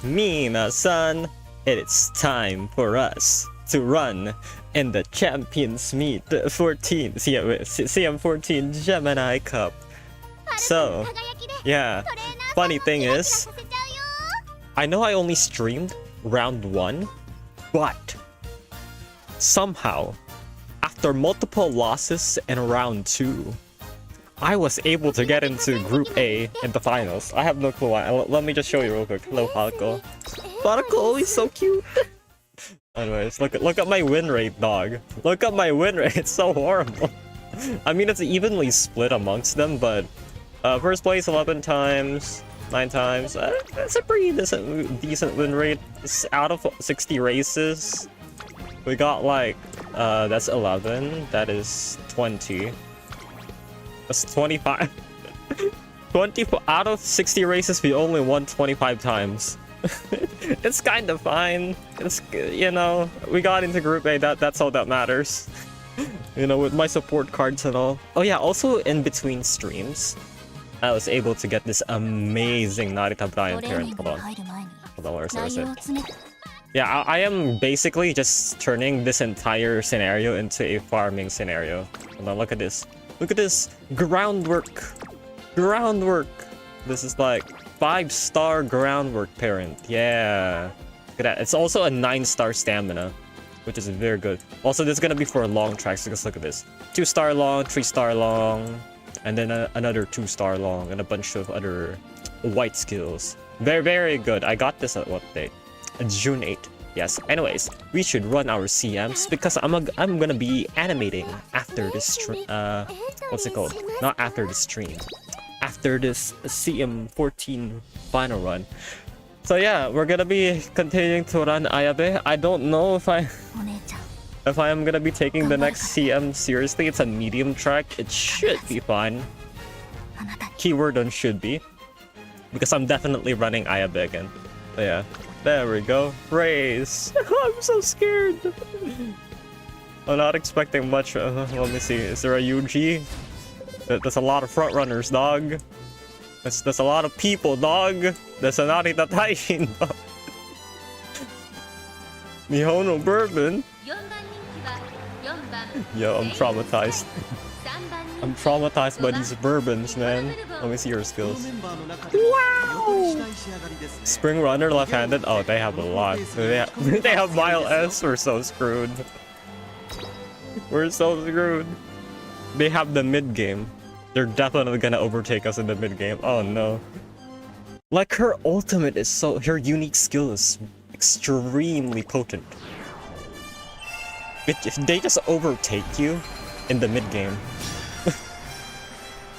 Mina-san, it's time for us to run in the Champions Meet 14 CM14 Gemini Cup. So, yeah, funny thing is, I know I only streamed round 1, but somehow, after multiple losses in round 2, I was able to get into Group A in the finals. I have no clue why. Let me just show you real quick. Hello, Falco. Falco, he's so cute. Anyways, look at my win rate, dog. Look at my win rate. It's so horrible. I mean, it's evenly split amongst them, but first place 11 times, 9 times. That's a pretty decent win rate. It's out of 60 races. We got like that's 11. That is 20. That's 25. 24 out of 60 races, we only won 25 times. It's kind of fine. It's, you know, we got into Group A. That's all that matters. You know, with my support cards and all. Oh yeah, also in between streams, I was able to get this amazing Narita Brian parent. Hold on, where's it? Yeah, I am basically just turning this entire scenario into a farming scenario. Hold on, look at this. Look at this groundwork. This is like 5-star groundwork parent. Yeah. Look at that. It's also a 9-star stamina, which is very good. Also, this is gonna be for long tracks because look at this. 2-star long, 3-star long, and then another 2-star long, and a bunch of other white skills. Very, very good. I got this at what date? June 8th. Yes. Anyways, we should run our CMs because I'm gonna be animating after this stream. What's it called? Not after the stream. After this CM14 final run. So yeah, we're gonna be continuing to run Ayabe. I don't know if I am gonna be taking the next CM seriously. It's a medium track. It should be fine. Keyword on should be, because I'm definitely running Ayabe again. So yeah. There we go. Race. I'm so scared. I'm not expecting much. Let me see. Is there a UG? There's a lot of front runners, dog. There's a lot of people, dog. There's a Narita Taishin, dog. Mihono Bourbon. Yo, I'm traumatized. I'm traumatized by these bourbons, man. Let me see your skills. Wow! Spring Runner left-handed? Oh, they have a lot. They have Mile S. We're so screwed. We're so screwed. They have the mid-game. They're definitely gonna overtake us in the mid-game. Oh no. Like, her ultimate is so... Her unique skill is extremely potent. If they just overtake you in the mid-game.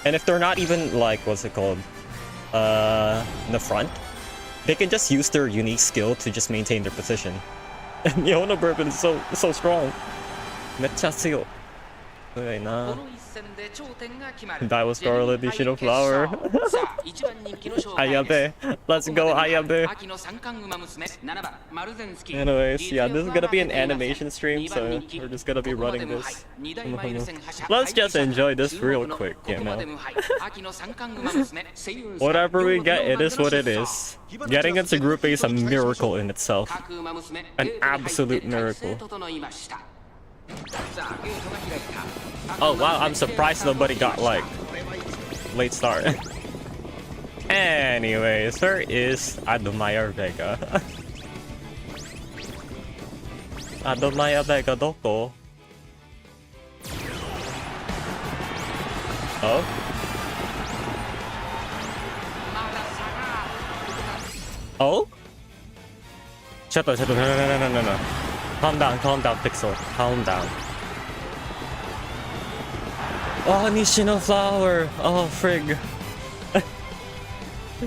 And if they're not even, like, what's it called? In the front, they can just use their unique skill to just maintain their position. And Yono Bourbon is so strong. Mecha tsuyo. Okay, nah. That was Scarlet Edition of Flower. Ayabe. Let's go, Ayabe. Anyways, yeah, this is gonna be an animation stream, so we're just gonna be running this. Let's just enjoy this real quick, you know. Whatever we get, it is what it is. Getting into Group A is a miracle in itself. An absolute miracle. Oh wow, I'm surprised nobody got like late start. Anyways, there is Adomaya Vega. Adomaya Vega doko? Oh? Oh? Shut up, no. Calm down, Pixel. Calm down. Oh, Nishino Flower! Oh, frig.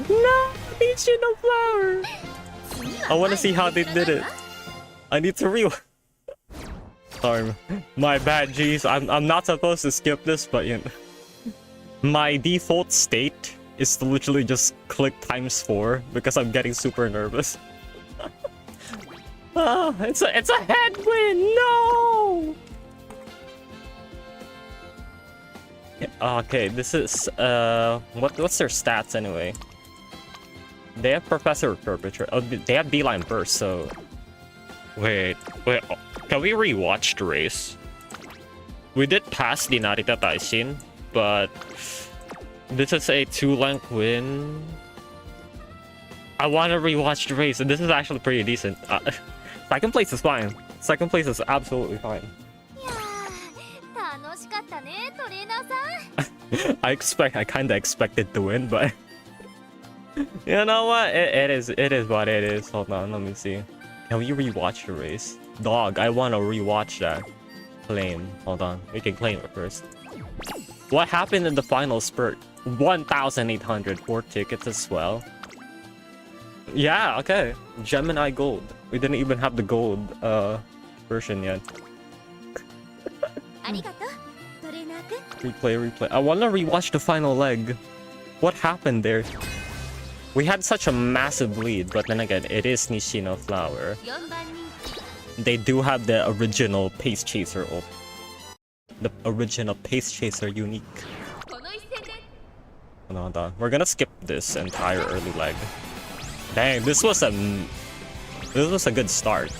No! Nishino Flower! I wanna see how they did it. I need to Sorry. My bad, jeez. I'm not supposed to skip this, but you know. My default state is to literally just click ×4 because I'm getting super nervous. Oh, it's a headwind! No! Okay, this is what's their stats anyway? They have Professor Perpetrator. Oh, they have Beeline Burst. So wait, can we rewatch the race? We did pass the Narita Taishin, but this is a 2-length win. I want to rewatch the race, and this is actually pretty decent. Second place is fine. Second place is absolutely fine. I kind of expected to win, but you know what? It is what it is. Hold on, let me see. Can we rewatch the race? Dog, I want to rewatch that. Claim. Hold on, we can claim it first. What happened in the final spurt? 1,804 tickets as well. Yeah, okay. Gemini Gold. We didn't even have the gold version yet. Replay. I want to rewatch the final leg. What happened there? We had such a massive lead, but then again, it is Nishino Flower. They do have the original Pace Chaser ult. The original Pace Chaser unique. Hold on. We're gonna skip this entire early leg. Dang, this was a good start.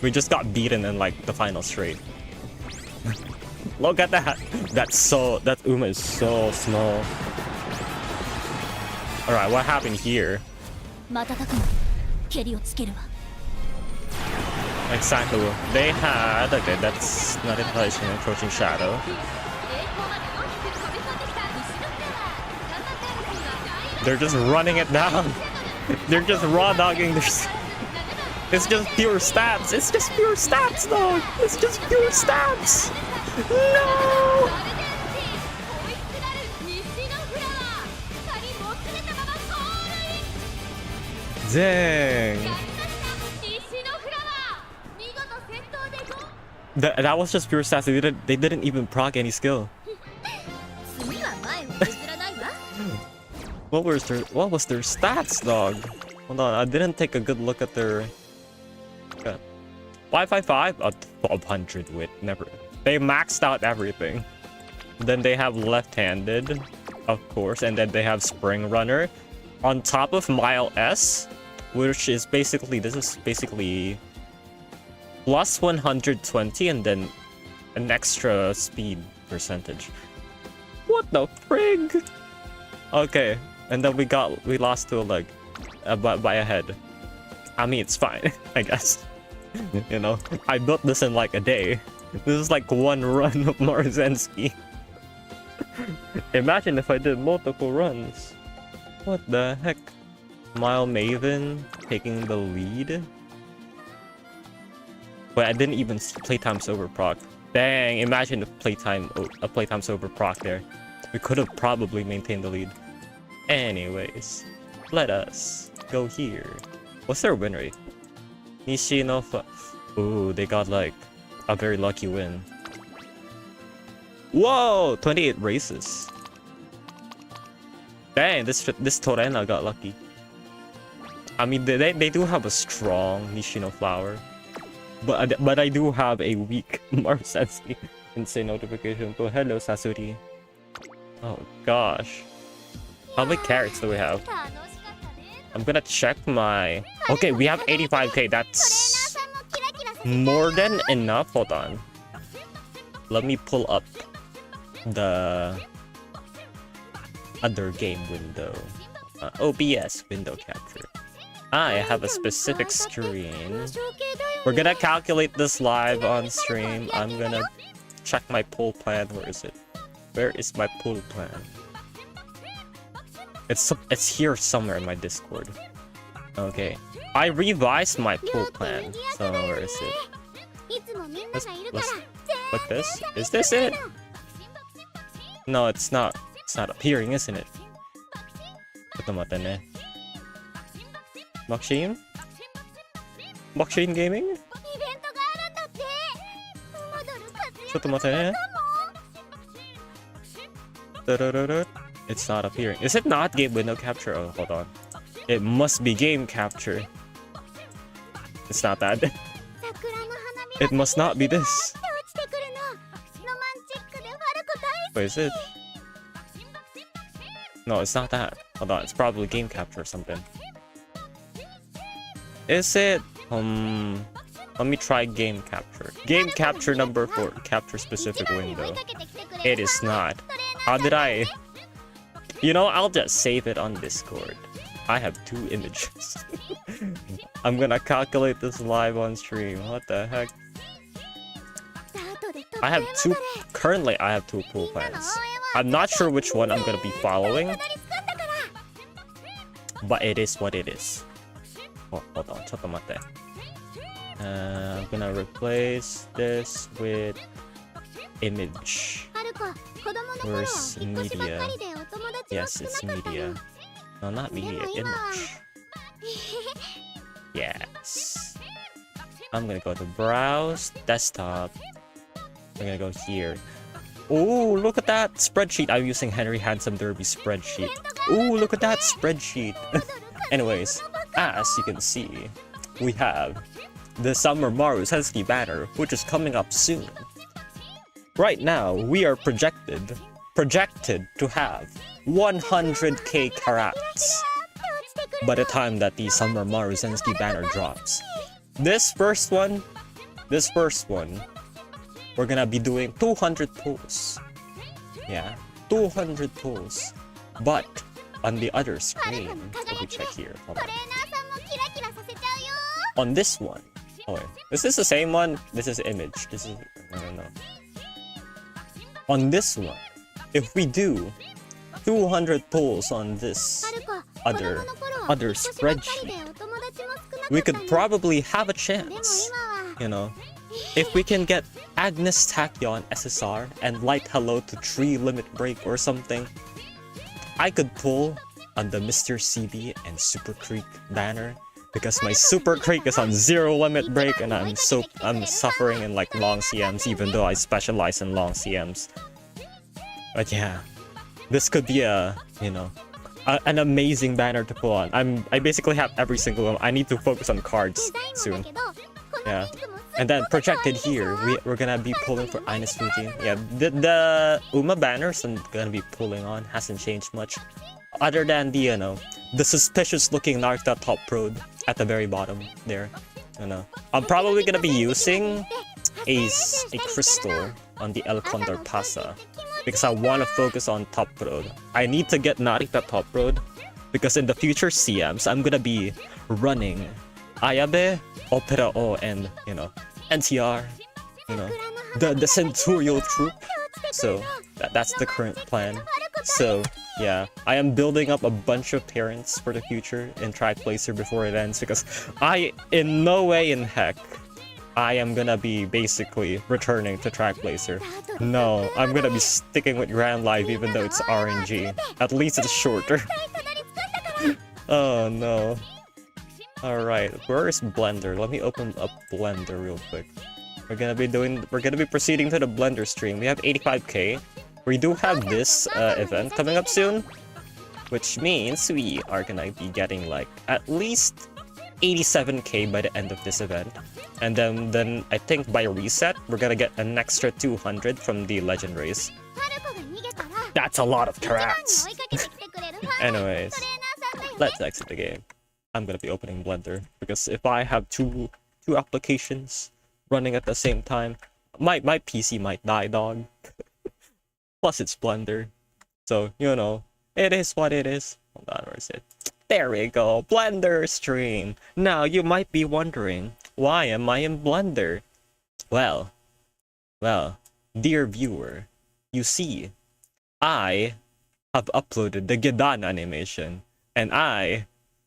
We just got beaten in like the final straight. Look at that. That Uma is so small. Alright, what happened here? Exactly. They had... Okay, that's not inflation, approaching shadow. They're just running it down. They're just raw dogging their... It's just pure stats. It's just pure stats, dog. It's just pure stats. No! Dang. That was just pure stats. They didn't even proc any skill. What was their stats, dog? Hold on, I didn't take a good look at their 555 1200 wit. Never. They maxed out everything. Then they have left-handed, of course, and then they have Spring Runner on top of Mile S, which is basically plus 120 and then an extra speed percentage. What the frig? Okay, and then we lost to a leg by a head. I mean, it's fine, I guess. You know, I built this in like a day. This is like one run of Marzensky. Imagine if I did multiple runs. What the heck? Mile Maven taking the lead. But I didn't even see playtime's over proc. Dang, imagine if playtime's over proc there. We could have probably maintained the lead. Anyways, let us go here. What's their win rate? Nishino. Ooh, they got like a very lucky win. Whoa, 28 races. Dang, this Torena got lucky. I mean, they do have a strong Nishino Flower, but I do have a weak Marzensky. Insane notification. But hello, Sasori. Oh gosh, how many carrots do we have? I'm gonna check my... Okay, we have 85k. That's more than enough. Hold on. Let me pull up the other game window. OBS window capture. I have a specific screen. We're gonna calculate this live on stream. I'm gonna check my pool plan. Where is it? Where is my pool plan? It's here somewhere in my Discord. Okay, I revised my pool plan. So where is it? Let's put this. Is this it? No, it's not. It's not appearing, isn't it? Machine? Machine Gaming? It's not appearing. Is it not game window capture? Oh, hold on. It must be game capture. It's not that. It must not be this. Where is it? No, it's not that. Hold on, it's probably game capture or something. Is it? Let me try game capture. Game capture number 4. Capture specific window. It is not. How did I? You know, I'll just save it on Discord. I have 2 images. I'm gonna calculate this live on stream. What the heck? I have 2. Currently, I have 2 pool plans. I'm not sure which one I'm gonna be following, but it is what it is. Oh, hold on. Chotomate. I'm gonna replace this with image. Where's media? Yes, it's media. No, not media, image. Yes. I'm gonna go to browse, desktop. I'm gonna go here. Oh, look at that spreadsheet. I'm using Henry Handsome Derby spreadsheet. Oh, look at that spreadsheet. Anyways, as you can see, we have the Summer Maru Sensei banner, which is coming up soon. Right now, we are projected to have 100k carats by the time that the Summer Maru Sensei banner drops. This first one, we're gonna be doing 200 pulls. Yeah, 200 pulls. But on the other screen, let me check here. Hold on. On this one, oh wait, is this the same one? This is image. This is no. On this one, if we do 200 pulls on this other spreadsheet, we could probably have a chance, you know, if we can get Agnes Tachyon SSR and Light Hello to 3 limit break or something. I could pull on the Mr. CB and Super Creek banner because my Super Creek is on 0 limit break and I'm suffering in like long CMs even though I specialize in long CMs. But yeah, this could be a, you know, an amazing banner to pull on. I basically have every single one. I need to focus on cards soon. Yeah. And then projected here, we're gonna be pulling for Ines Fuji. Yeah, the Uma banners I'm gonna be pulling on hasn't changed much. Other than the, you know, the suspicious looking Narita top road at the very bottom there. You know. I'm probably gonna be using a crystal on the El Condor Pasa because I want to focus on top road. I need to get Narita top road because in the future CMs I'm gonna be running Ayabe, Opera O, and, you know, NTR, you know, the Centurial troop. So that's the current plan. So yeah, I am building up a bunch of parents for the future in Track Placer before it ends because in no way in heck I am gonna be basically returning to Track Placer. No, I'm gonna be sticking with Grand Live even though it's RNG. At least it's shorter. Oh no. Alright, where is Blender? Let me open up Blender real quick. We're gonna be proceeding to the Blender stream. We have 85k. We do have this event coming up soon, which means we are gonna be getting like at least 87k by the end of this event. And then I think by reset, we're gonna get an extra 200 from the Legend race. That's a lot of carats! Anyways, let's exit the game. I'm gonna be opening Blender because if I have two applications running at the same time, my PC might die, dog. Plus it's Blender, so you know it is what it is. Hold on, where is it? There we go, Blender stream. Now you might be wondering, why am I in Blender? Well, dear viewer, you see, I have uploaded the Gedan animation, and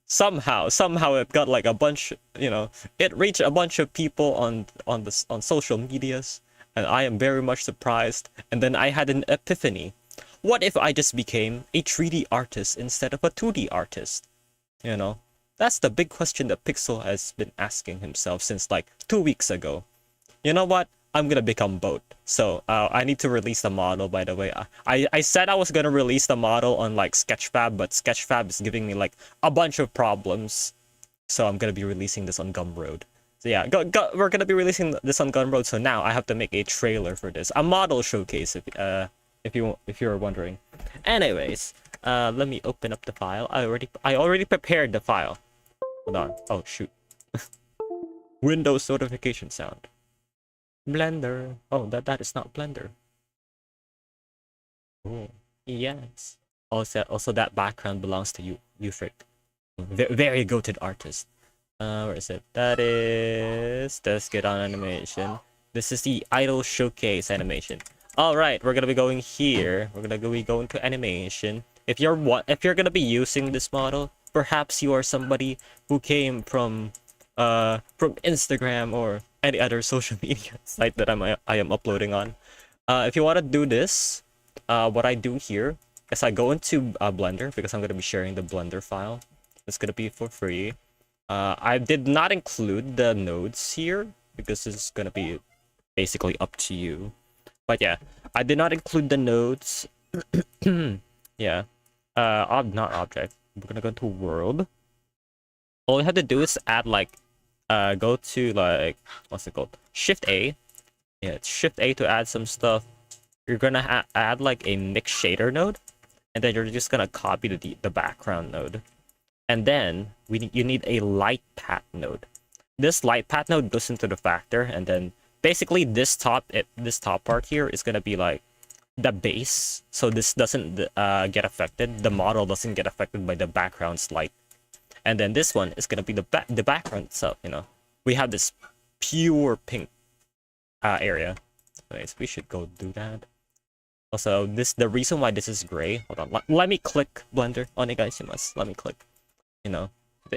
somehow it got like a bunch, you know, it reached a bunch of people on social medias, and I am very much surprised. And then I had an epiphany. What if I just became a 3D artist instead of a 2D artist? You know, that's the big question that Pixel has been asking himself since like 2 weeks ago. You know what? I'm gonna become both. So I need to release the model, by the way. I said I was gonna release the model on like Sketchfab, but Sketchfab is giving me like a bunch of problems. So I'm gonna be releasing this on Gumroad. So yeah, we're gonna be releasing this on Gumroad. So now I have to make a trailer for this, a model showcase, if you're wondering. Anyways, let me open up the file. I already prepared the file. Hold on. Oh shoot. Windows notification sound. Blender. Oh, that is not Blender. Oh, yes. Also that background belongs to you Frick. Very goated artist. Where is it? That is... Let's get on animation. This is the idol showcase animation. Alright, we're gonna be going here. We're gonna be going to animation. If you're gonna be using this model, perhaps you are somebody who came from Instagram or any other social media site that I am uploading on. If you want to do this, what I do here is I go into Blender, because I'm gonna be sharing the Blender file. It's gonna be for free. I did not include the nodes here because it's gonna be basically up to you. But yeah, I did not include the nodes. Yeah. Not object. We're gonna go to world. All we have to do is add like, go to like, what's it called? Shift A. Yeah, it's Shift A to add some stuff. You're gonna add like a mix shader node, and then you're just gonna copy the background node. And then you need a light path node. This light path node goes into the factor, and then basically this top part here is gonna be like the base, so this doesn't get affected. The model doesn't get affected by the background's light. And then this one is gonna be the background itself. You know, we have this pure pink area. Anyways, we should go do that. Also, the reason why this is gray. Hold on, let me click Blender. Onegaishimasu. Let me click. You know,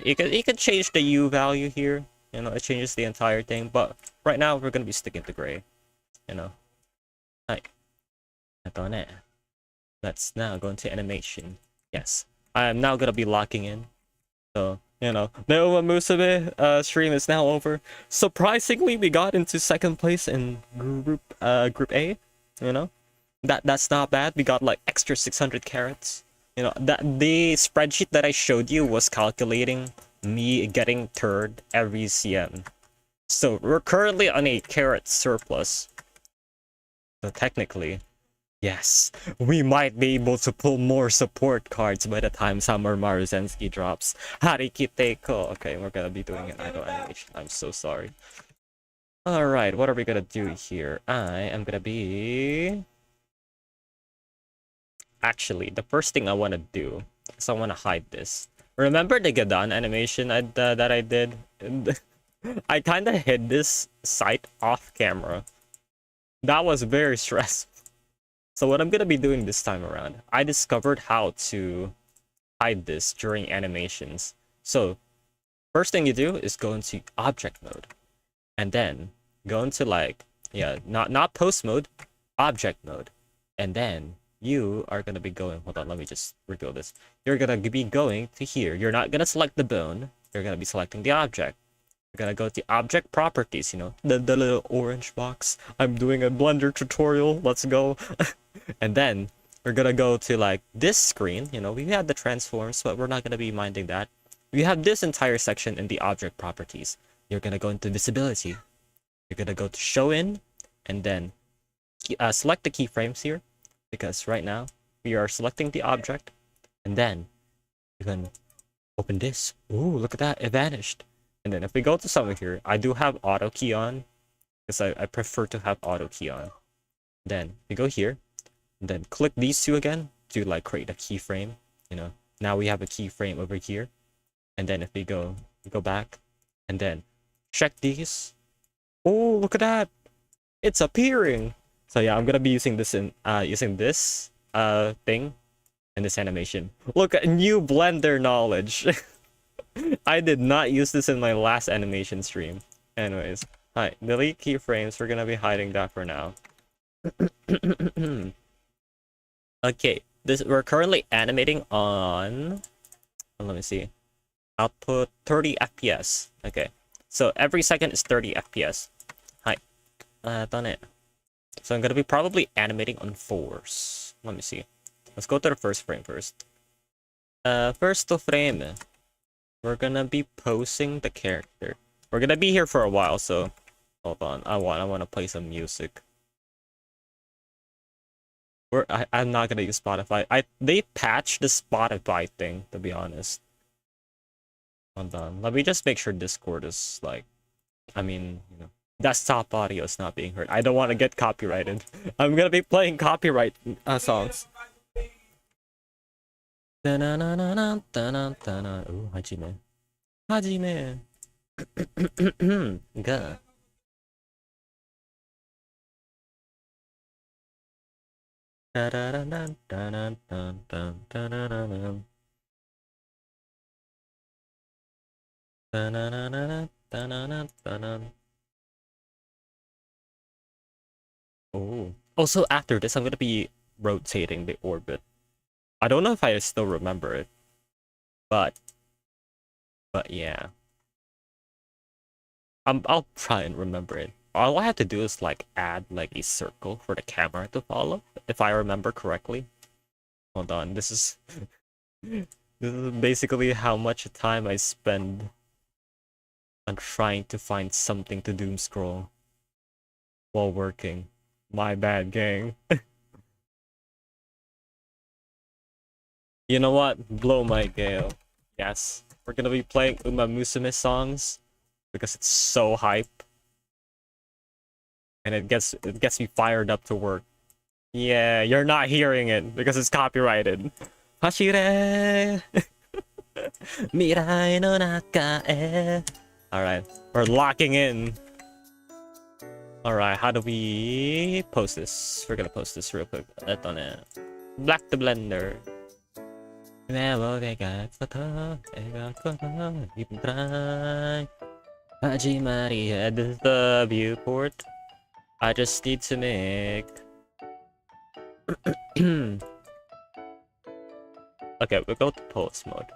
you can change the U value here. You know, it changes the entire thing. But right now we're gonna be sticking to gray. You know. Right. Let's now go into animation. Yes, I am now gonna be locking in. So you know, the Umamusume stream is now over. Surprisingly, we got into second place in group A. You know, that's not bad. We got like extra 600 carats. You know, that the spreadsheet that I showed you was calculating me getting third every CM. So we're currently on a carat surplus. So technically, yes, we might be able to pull more support cards by the time Summer Maruzensky drops. Harikiteiko. Okay, we're gonna be doing an idle animation. I'm so sorry. Alright, what are we gonna do here? I am gonna be... Actually, the first thing I want to do is I want to hide this. Remember the Gadan animation that I did? I kind of hid this site off camera. That was very stressful. So what I'm going to be doing this time around, I discovered how to hide this during animations. So first thing you do is go into object mode. And then go into like, yeah, not post mode, object mode. And then you are going to be going, hold on, let me just reveal this. You're going to be going to here. You're not going to select the bone. You're going to be selecting the object. You're going to go to object properties, you know, the little orange box. I'm doing a Blender tutorial. Let's go. And then we're going to go to like this screen. You know, we have the transforms, but we're not going to be minding that. We have this entire section in the object properties. You're going to go into visibility. You're going to go to show in, and then select the keyframes here. Because right now, we are selecting the object, and then you can open this. Ooh, look at that, it vanished. And then if we go to somewhere here, I do have auto key on, because I prefer to have auto key on. Then we go here, and then click these two again to like create a keyframe. You know, now we have a keyframe over here. And then if we go back, and then check these. Oh, look at that, it's appearing. So yeah, I'm gonna be using this in using this thing and this animation. Look at new Blender knowledge. I did not use this in my last animation stream. Anyways, hi, delete keyframes. We're gonna be hiding that for now. Okay, we're currently animating on. Let me see. Output 30 FPS. Okay, so every second is 30 FPS. Hi, done it. So I'm gonna be probably animating on 4s. Let me see. Let's go to the first frame first. First frame. We're gonna be posing the character. We're gonna be here for a while, so hold on. I wanna play some music. I'm not gonna use Spotify. They patched the Spotify thing, to be honest. Hold on. Let me just make sure Discord is like, I mean, you know, desktop audio is not being heard. I don't want to get copyrighted. I'm gonna be playing copyright songs. Ooh, Hajime. Hajime. Ga. Oh. Also, after this, I'm gonna be rotating the orbit. I don't know if I still remember it, but yeah. I'll try and remember it. All I have to do is like add like a circle for the camera to follow, if I remember correctly. Hold on, this is this is basically how much time I spend on trying to find something to doom scroll while working. My bad, gang. You know what? Blow my gale. Yes, we're gonna be playing Umamusume songs because it's so hype, and it gets me fired up to work. Yeah, you're not hearing it because it's copyrighted. Hashire. Mirai no naka e. Alright, we're locking in. Alright, how do we post this? We're gonna post this real quick. Black the blender. Hajimari, this is the viewport. I just need to make... Okay, we'll go to pose mode.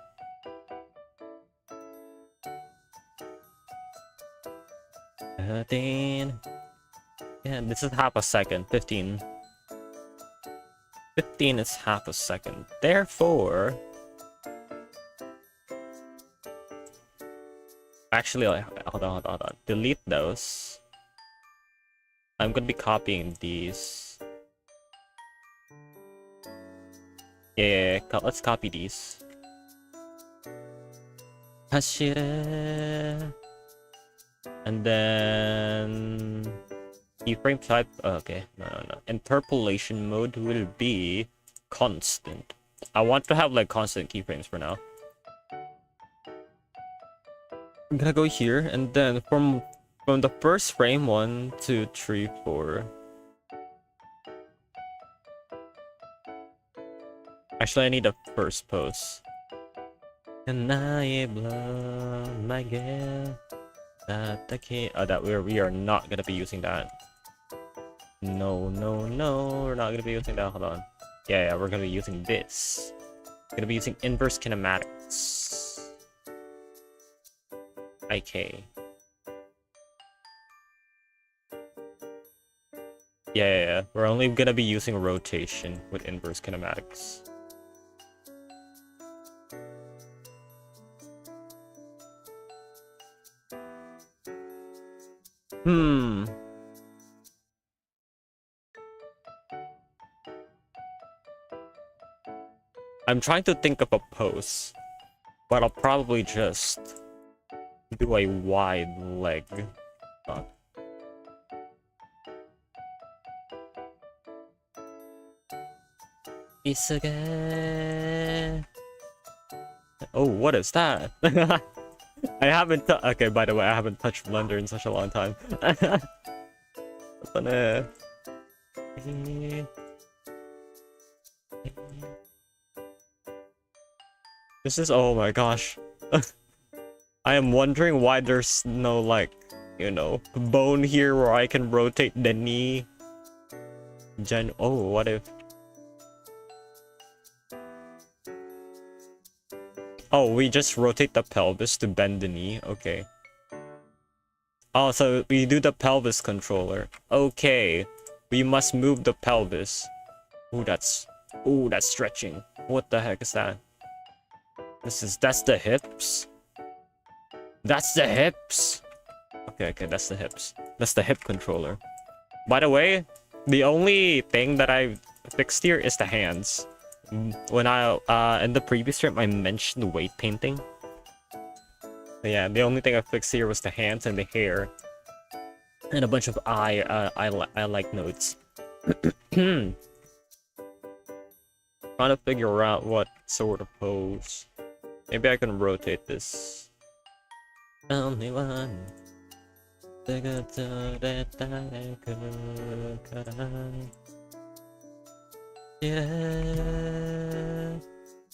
Yeah, this is half a second. 15. 15 is half a second. Therefore... Actually, hold on. Delete those. I'm gonna be copying these. Yeah, let's copy these. Hashire. And then... keyframe type, okay, no. Interpolation mode will be constant. I want to have like constant keyframes for now. I'm gonna go here, and then from the first frame, 1, 2, 3, 4. Actually, I need a first pose. And I blow my gale. That we are not gonna be using that. No, we're not gonna be using that. Hold on. Yeah, we're gonna be using this. We're gonna be using inverse kinematics. IK. Yeah. We're only gonna be using rotation with inverse kinematics. I'm trying to think of a pose, but I'll probably just do a wide leg. Isuge. Oh, what is that? I haven't okay, by the way, I haven't touched Blender in such a long time. This is, oh my gosh. I am wondering why there's no, like, you know, bone here where I can rotate the knee. Oh, what if... Oh, we just rotate the pelvis to bend the knee. Okay. Oh, so we do the pelvis controller. Okay. We must move the pelvis. Ooh, that's stretching. What the heck is that? That's the hips? That's the hips? Okay, that's the hips. That's the hip controller. By the way, the only thing that fixed here is the hands. When I in the previous stream I mentioned weight painting. So yeah, the only thing I fixed here was the hands and the hair, and a bunch of I like nodes. Trying to figure out what sort of pose. Maybe I can rotate this. Only one. Yeah.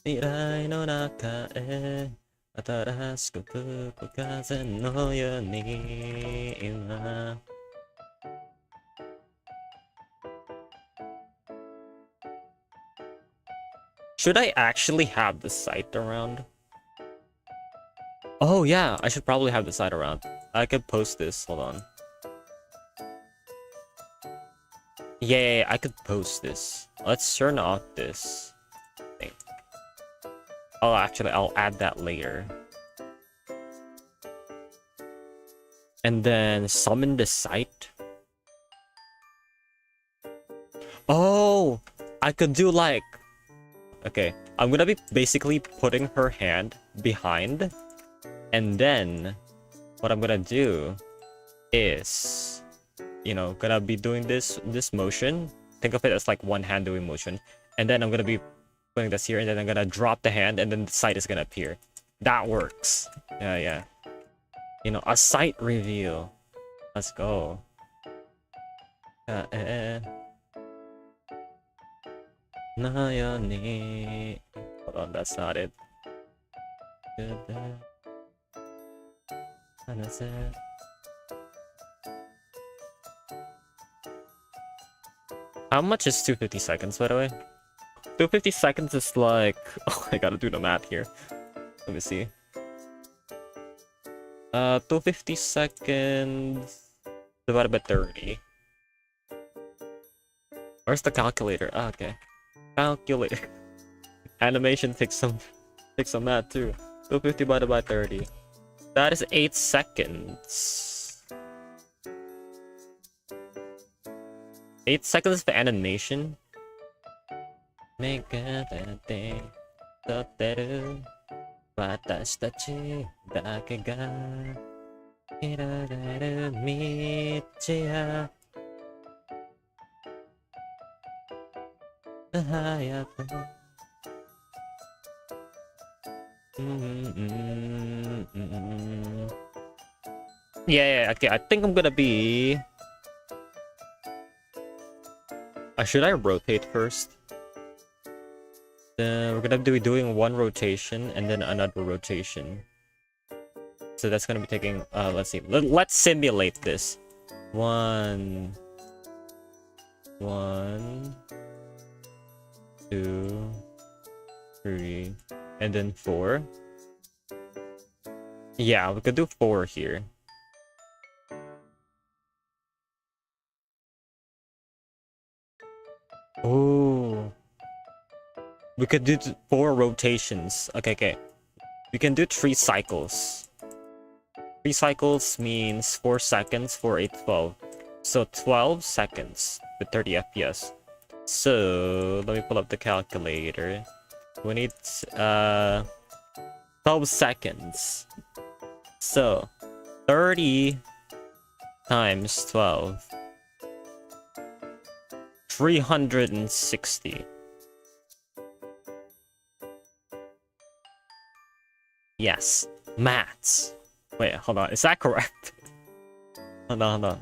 未来の中へ新しく吹く風のように今 Should I actually have the site around? Oh yeah, I should probably have the site around. I could post this, hold on. Yeah, I could post this. Let's turn off this thing. Oh, actually, I'll add that later. And then summon the site. Oh, I could do like... Okay, I'm gonna be basically putting her hand behind. And then, what I'm gonna do is... You know, gonna be doing this motion. Think of it as like one hand doing motion. And then I'm gonna be putting this here, and then I'm gonna drop the hand, and then the site is gonna appear. That works. Yeah. You know, a site reveal. Let's go. Hold on, that's not it. How much is 250 seconds, by the way? 250 seconds is like... Oh, I gotta do the math here. Let me see. 250 seconds divided by 30. Where's the calculator? Ah, okay. Calculator. Animation takes some math too. 250 divided by 30. That is 8 seconds. 8 seconds for animation. Make that thing. 撮ってる私たちだけが広がる道や早くYeah, okay, I think I'm gonna be... should I rotate first? We're gonna be doing one rotation and then another rotation. So that's gonna be taking... let's see. Let's simulate this. 1, 2, 3, and then 4. Yeah, we could do 4 here. Oh, we could do 4 rotations. Okay. We can do 3 cycles. 3 cycles means 4 seconds, 4, 8, 12. So 12 seconds with 30 FPS. So let me pull up the calculator. We need 12 seconds. So 30 times 12. 360. Yes, maths. Wait, hold on. Is that correct? Hold on.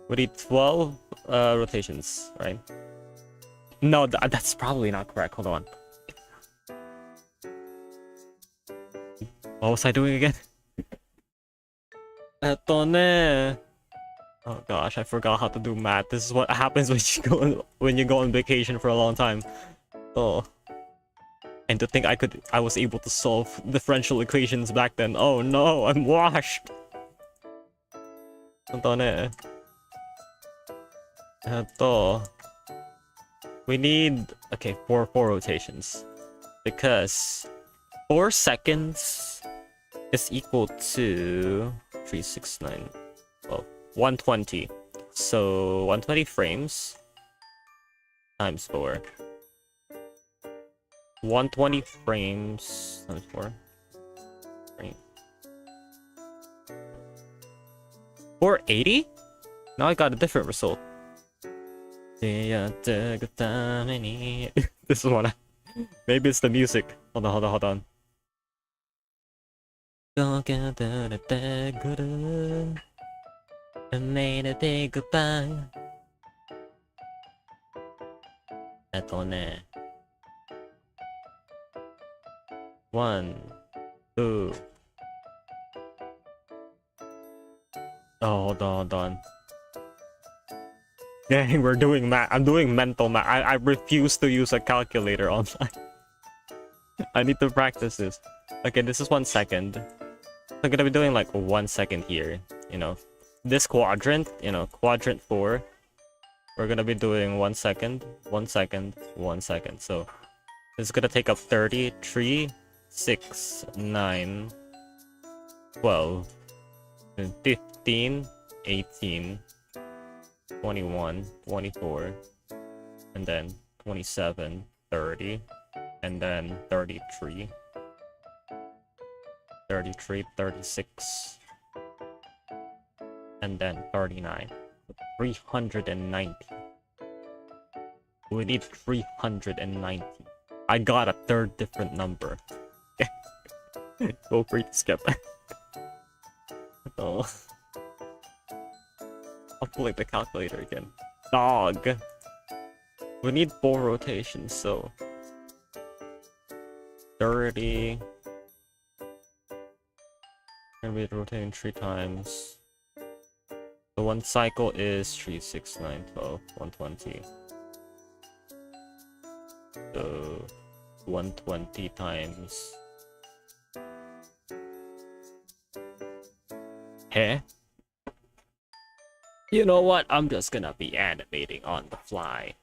We need 12 rotations, right? No, that's probably not correct. Hold on. What was I doing again? Oh gosh, I forgot how to do math. This is what happens when you go on vacation for a long time. Oh. And to think I was able to solve differential equations back then. Oh no, I'm washed. We need 4 rotations. Because 4 seconds is equal to 369. Well, 120. So 120 frames times 4. 120 frames times 4. Frame. 480? Now I got a different result. This is one. Maybe it's the music. Hold on. Don't get good. I made a day goodbye. That's on there. 1, 2. Oh, hold on. Dang, we're doing math. I'm doing mental math. I refuse to use a calculator online. I need to practice this. Okay, this is 1 second. I'm gonna be doing like 1 second here. You know, this quadrant. You know, quadrant 4. We're gonna be doing 1 second, 1 second, 1 second. So it's gonna take up 33, 6, 9, 12, 15, 18, 21, 24, and then 27, 30, and then 33, 33, 36, and then 39. 390. We need 390. I got a third different number. Go free to skip. Oh. I'll pull like the calculator again. Dog. We need 4 rotations, so 30. Gonna be rotating 3 times. So 1 cycle is 3, 6, 9, 12, 120. So 120 times. Hey? You know what? I'm just gonna be animating on the fly.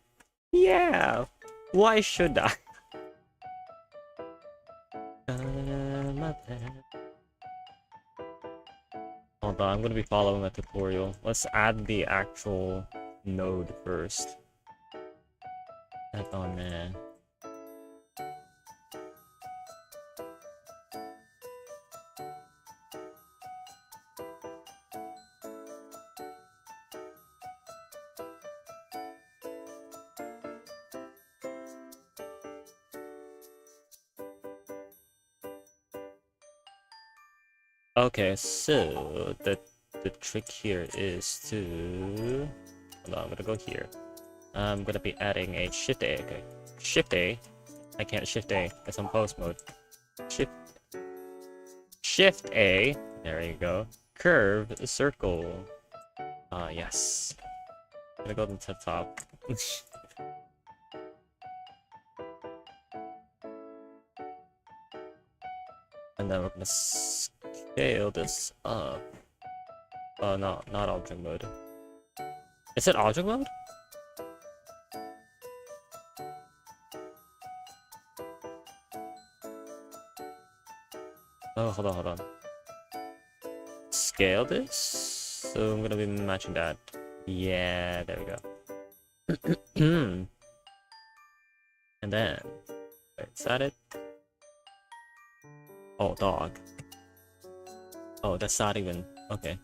Yeah! Why should I? Hold on, I'm gonna be following a tutorial. Let's add the actual node first. That's on there. Okay, so the trick here is to hold on, I'm gonna go here. I'm gonna be adding a shift A. Okay, shift A. I can't shift A. It's on pose mode. Shift A. There you go. Curve circle. Yes. I'm gonna go to the top. And then we're gonna scale this up. Oh no, not object mode. Is it object mode? Oh, hold on. Scale this. So I'm gonna be matching that. Yeah, there we go. And then, wait, is that it? Oh, dog. Oh, that's not even... Okay.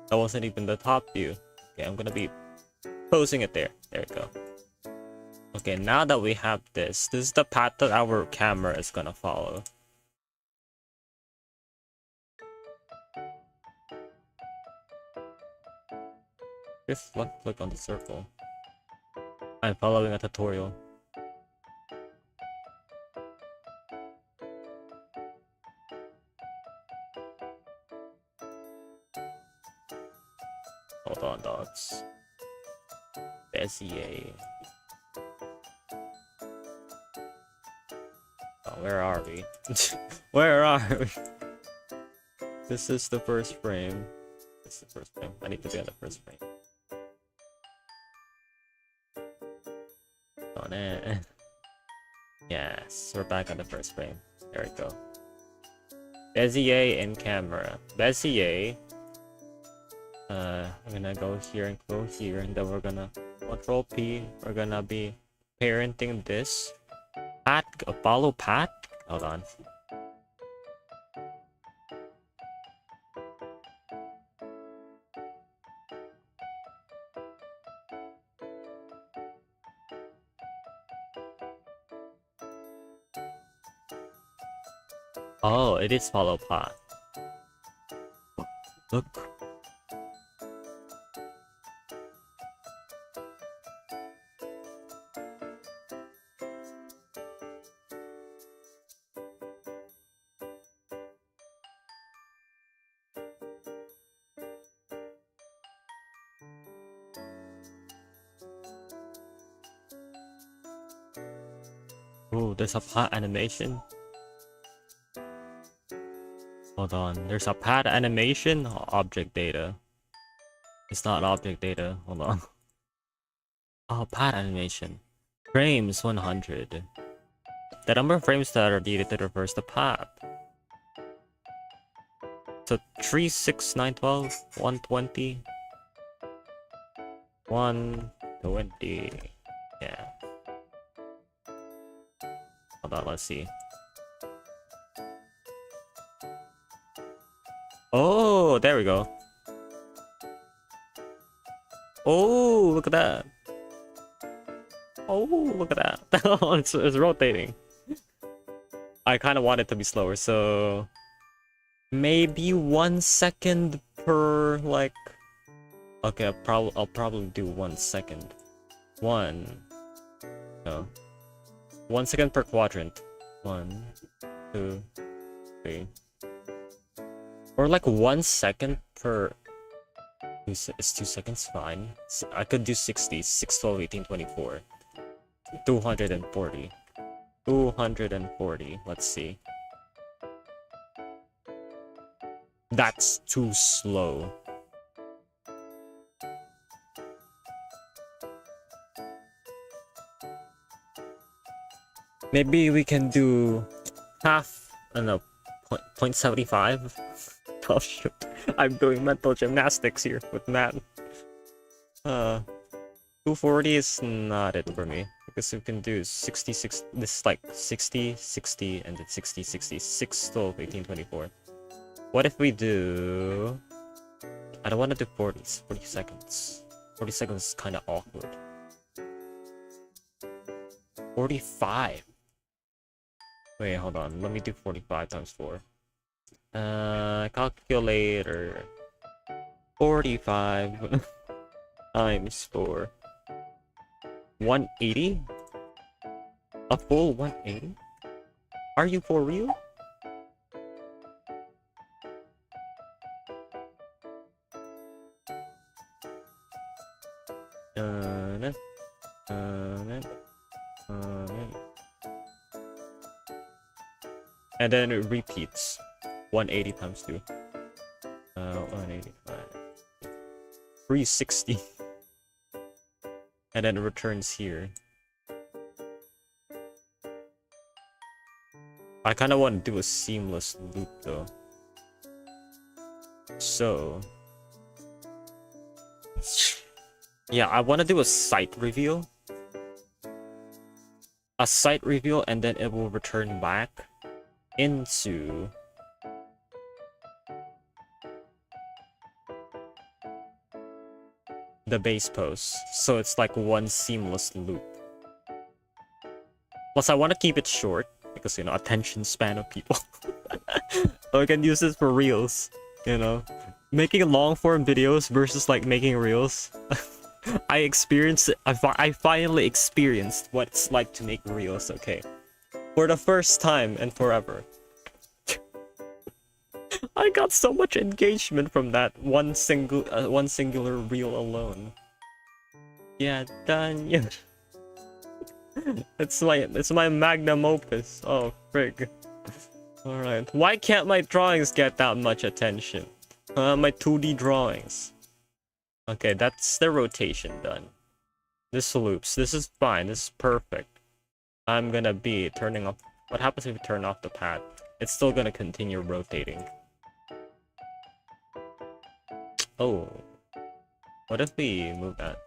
That wasn't even the top view. Okay, I'm gonna be posing it there. There we go. Okay, now that we have this is the path that our camera is gonna follow. Just left click on the circle. I'm following a tutorial. Hold on, dogs. Bezier. Oh, where are we? Where are we? This is the first frame. This is the first frame. I need to be on the first frame. On it. Yes, we're back on the first frame. There we go. Bezier in camera. Bezier. I'm gonna go here and go here, and then we're gonna... Control P. We're gonna be parenting this. Pat, follow Pat? Hold on. Oh, it is follow Pat. Look. Ooh, there's a Pat animation. Hold on, there's a pad animation or object data. It's not object data. Hold on. Oh, pad animation. Frames 100. The number of frames that are needed refers to pad. So 3, 6, 9, 12, 120. 120. Yeah. Hold on, let's see. Oh, there we go. Oh, look at that. Oh, look at that. It's rotating. I kind of want it to be slower, so maybe 1 second per, like... Okay, I'll probably do 1 second. 1 second per quadrant. 1, 2, 3. Or like 1 second per... Is 2 seconds fine? I could do 60. 6, 12, 18, 24. 240. 240. Let's see. That's too slow. Maybe we can do half, I don't know, 0.75. Oh shoot, I'm doing mental gymnastics here with Matt. 240 is not it for me, because we can do 66, this is like 60, 60, and then 60, 60, 6, 12, 18, 24. What if we do... I don't want to do 40 seconds. 40 seconds is kind of awkward. 45. Wait, hold on. Let me do 45 times 4. Calculator. 45 times 4. 180? A full 180? Are you for real? And then it repeats. 180 times 2. 185. 360. And then it returns here. I kind of want to do a seamless loop though. So... yeah, I want to do a site reveal. A site reveal, and then it will return back into the base post, so it's like one seamless loop. Plus I want to keep it short because, you know, attention span of people. So I can use this for reels, you know, making long form videos versus like making reels. I finally experienced what it's like to make reels, okay, for the first time and forever. I got so much engagement from that one singular reel alone. Yeah, done. Yeah. It's my magnum opus. Oh, frig. All right. Why can't my drawings get that much attention? My 2D drawings. Okay, that's the rotation done. This loops. This is fine. This is perfect. I'm gonna be turning off. What happens if you turn off the pad? It's still gonna continue rotating. Oh, what if we move that?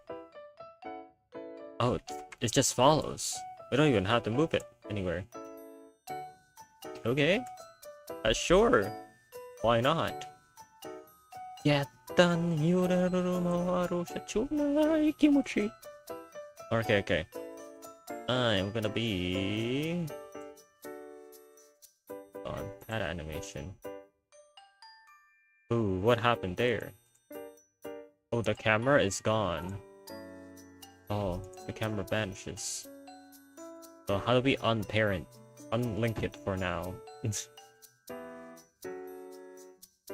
Oh, it just follows. We don't even have to move it anywhere. Okay. Sure. Why not? Okay, okay. I'm gonna be on that animation. Ooh, what happened there? Oh, the camera is gone. Oh, the camera vanishes. So how do we unparent? Unlink it for now.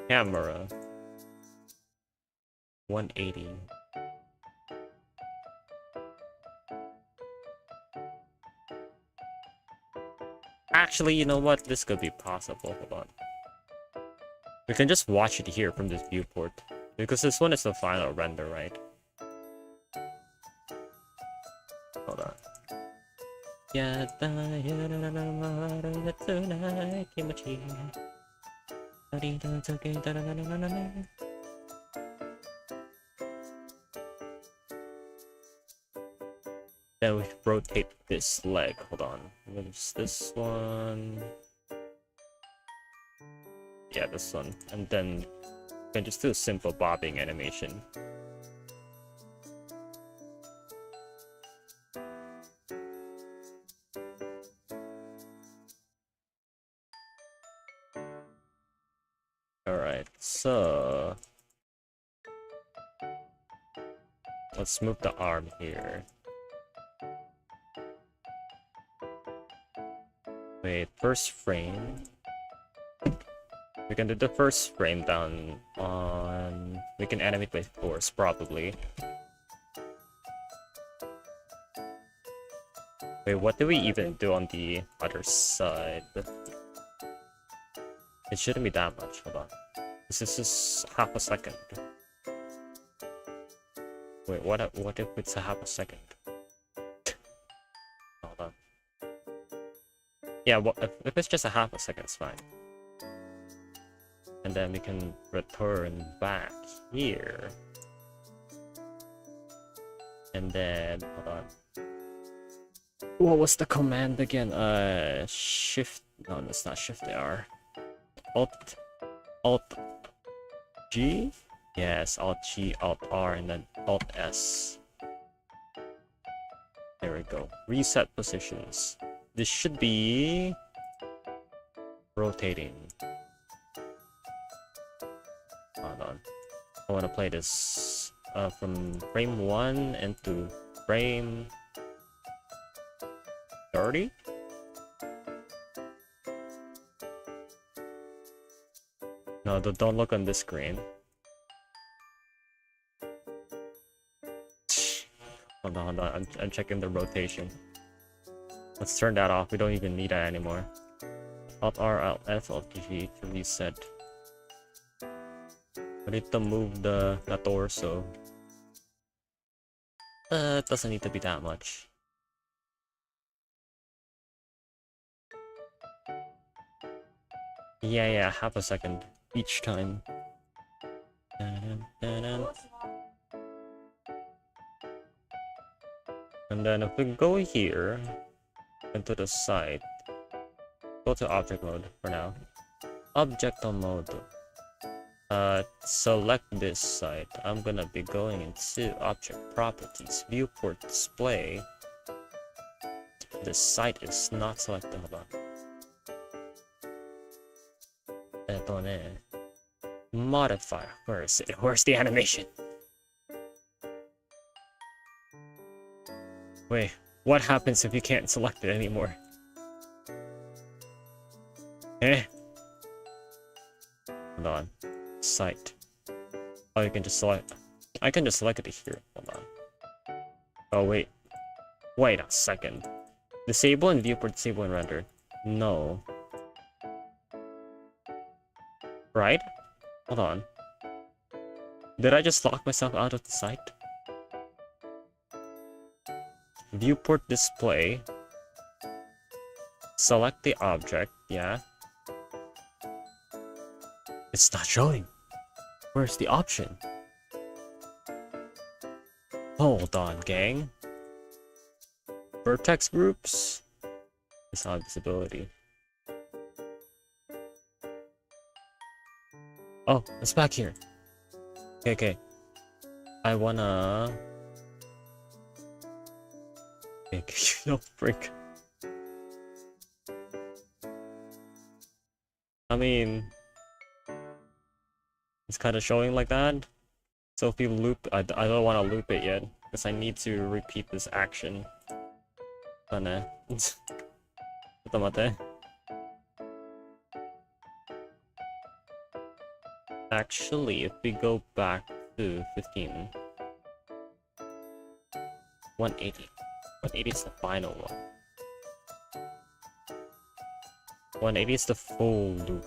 Camera 180. Actually, you know what? This could be possible. Hold on. We can just watch it here from this viewport. Because this one is the final render, right? Hold on. Then we rotate this leg. Hold on. What's this one? Yeah, this one. And then we can just do a simple bobbing animation. Alright, so let's move the arm here. Wait, first frame. We can do the first frame down on... We can animate by force, probably. Wait, what do we even do on the other side? It shouldn't be that much, hold on. This is just half a second. Wait, what if it's a half a second? Hold on. Yeah, well, if it's just a half a second, it's fine. And then we can return back here. And then, hold on. What was the command again? Shift, no, that's not Shift AR. Alt G? Yes, Alt G, Alt R, and then Alt S. There we go. Reset positions. This should be rotating. Hold on. I want to play this from frame 1 into frame 30? No, don't look on this screen. Hold on, I'm checking the rotation. Let's turn that off. We don't even need that anymore. Alt R, Alt F, Alt G to reset. We need to move the torso. It doesn't need to be that much. Yeah, half a second each time. And then if we go here into the side, go to object mode for now. Object mode. Select this side. I'm gonna be going into object properties, viewport display. This site is not selected. Hold on. Modifier. Where is it? Where's the animation? Wait, what happens if you can't select it anymore? Hold on. Site. Oh, you can just select. I can just select it here. Hold on. Oh, wait. Wait a second. Disable and viewport disable and render. No. Right? Hold on. Did I just lock myself out of the site? Viewport display. Select the object, yeah. It's not showing. Where's the option? Hold on, gang. Vertex groups. It's not visibility. Oh, it's back here. Okay, okay. I wanna. Okay, no freak. I mean, it's kind of showing like that. So if you loop, I don't want to loop it yet because I need to repeat this action. Done. Actually, if we go back to 15, 180. 180 is the final one. 180 is the full loop.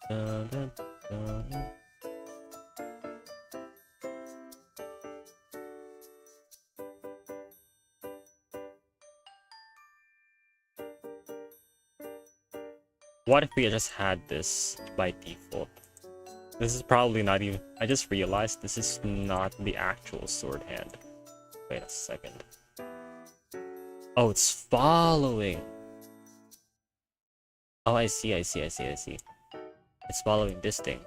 Dun, dun, dun. What if we just had this by default? This is probably not even... I just realized this is not the actual sword hand. Wait a second. Oh, it's following! Oh, I see. It's following this thing.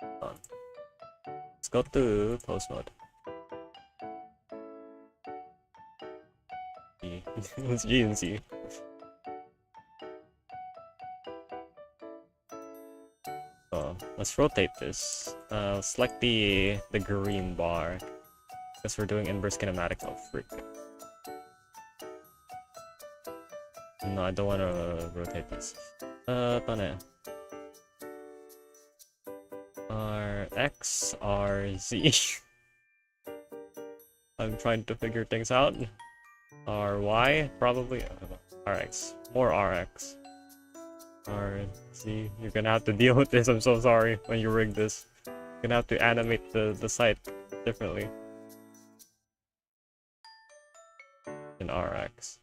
Hold on. Let's go to post mode. It's G and C. Let's rotate this. Select the green bar because we're doing inverse kinematic. Oh freak! No, I don't want to rotate this. Tane. RX, RZ. I'm trying to figure things out. RY probably. RX. More RX. RZ. You're gonna have to deal with this. I'm so sorry when you rig this. You're gonna have to animate the site differently. In RX.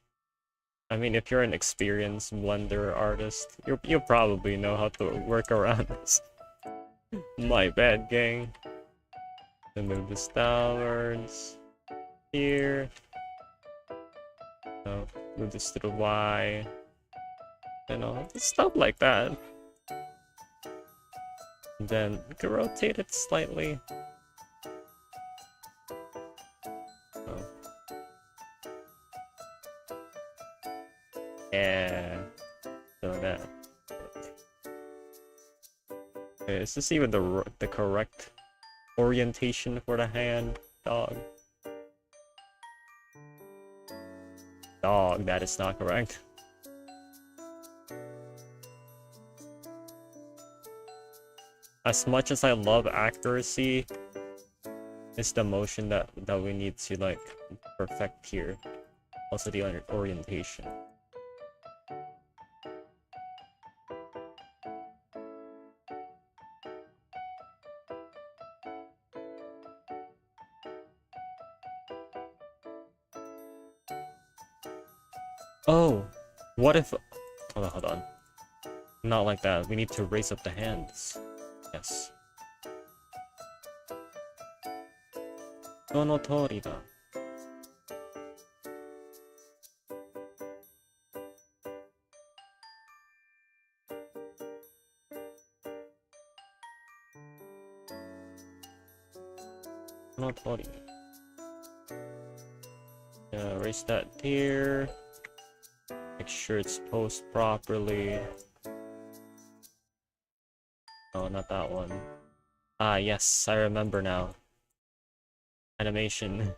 I mean, if you're an experienced Blender artist, you probably know how to work around this. My bad, gang. Then move this downwards. Here. No, move this to the Y. And all stuff like that. And then you can rotate it slightly. Oh. Yeah. So that. Okay, is this even the correct orientation for the hand, dog? Dog, that is not correct. As much as I love accuracy, it's the motion that we need to like perfect here. Also the orientation. Oh, what if... Hold on. Not like that. We need to raise up the hands. Yes. その通りだ。その通り。Raise that here. Make sure it's posed properly. No, not that one. Ah, yes, I remember now. Animation.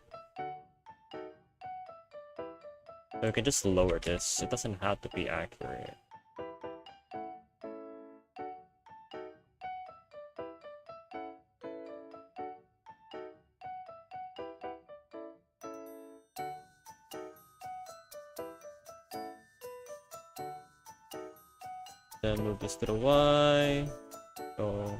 So we can just lower this. It doesn't have to be accurate. Then move this to the Y. Go.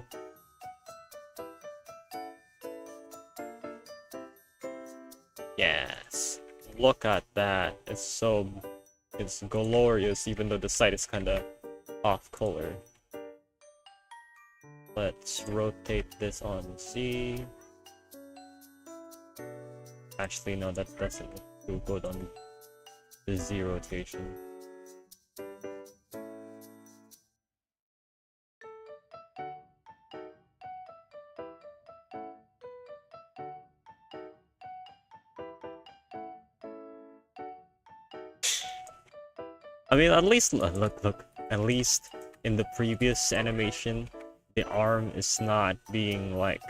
Yes. Look at that. It's glorious even though the site is kinda off color. Let's rotate this on Z. Actually no, that doesn't do good on the Z rotation. I mean, at least look. At least in the previous animation, the arm is not being like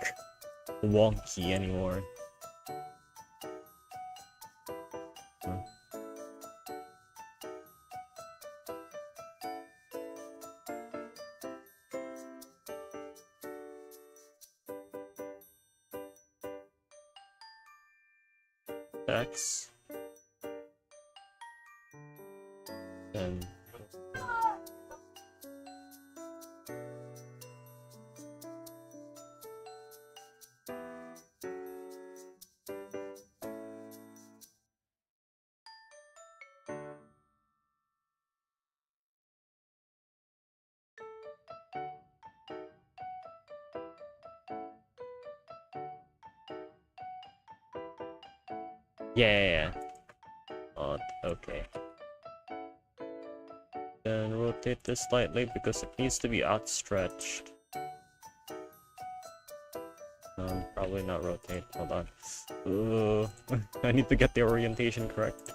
wonky anymore. X. And yeah. Oh, okay. Then rotate this slightly because it needs to be outstretched. Probably not rotate. Hold on. Ooh, I need to get the orientation correct.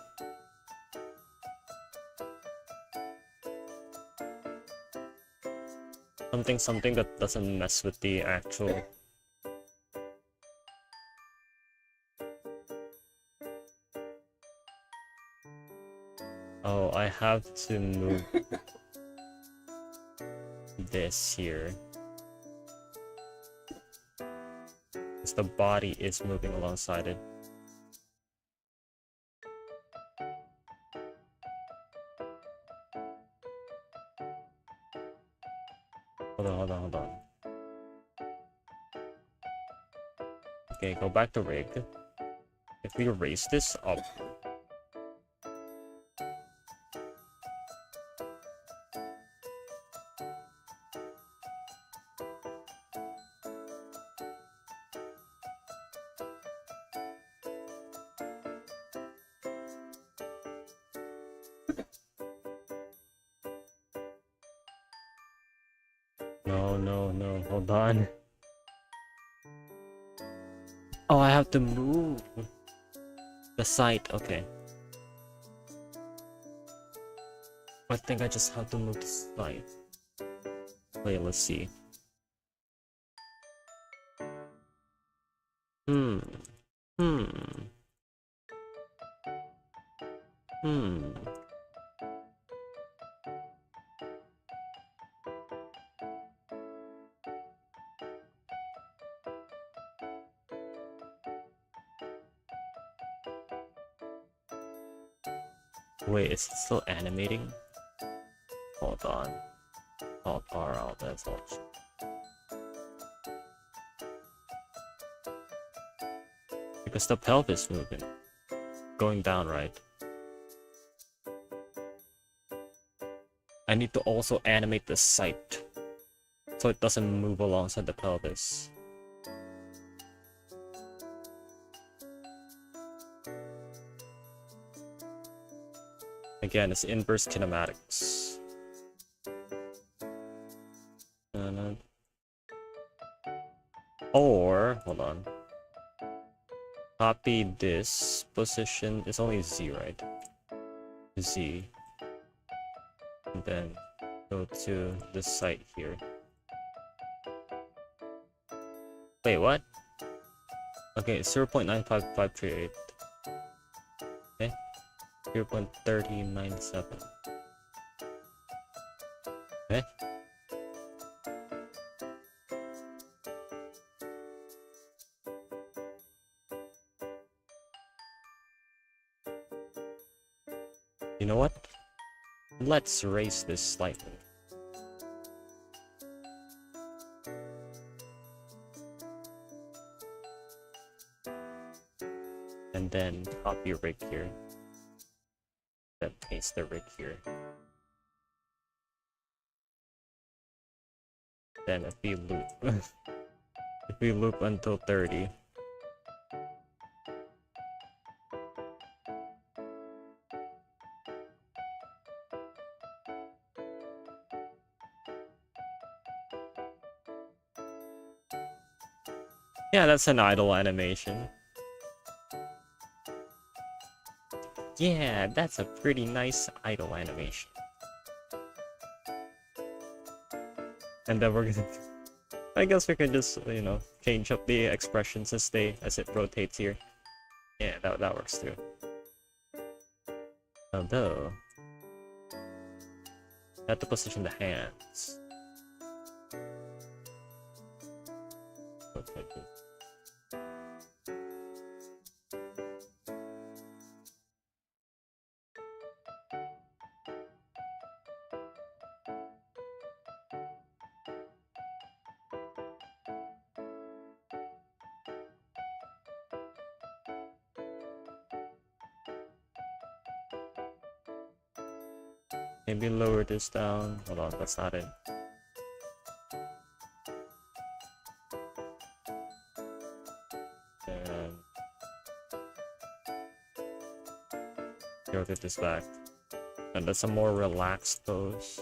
Something that doesn't mess with the actual. Oh, I have to move this here. Because the body is moving alongside it. Hold on. Okay, go back to rig. If we raise this up. No, hold on. Oh, I have to move the site, okay. I think I just have to move the site. Wait, let's see. Wait, is it still animating? Hold on. How far out that's all. Because the pelvis is moving. Going down, right? I need to also animate the site so it doesn't move alongside the pelvis. Again, it's inverse kinematics. Or, hold on. Copy this position. It's only Z, right? Z. And then go to the site here. Wait, what? Okay, 0.95538. Okay. 0.3097. Okay. You know what? Let's raise this slightly. And then copy rig here. Then paste the rig here. Then if we loop if we loop until 30. Yeah, that's an idle animation. Yeah, that's a pretty nice idle animation. And then we're gonna... I guess we can just, you know, change up the expressions as it rotates here. Yeah, that works too. Although, I have to position the hands. Okay. Maybe lower this down. Hold on, that's not it. And rotate this back. And that's a more relaxed pose.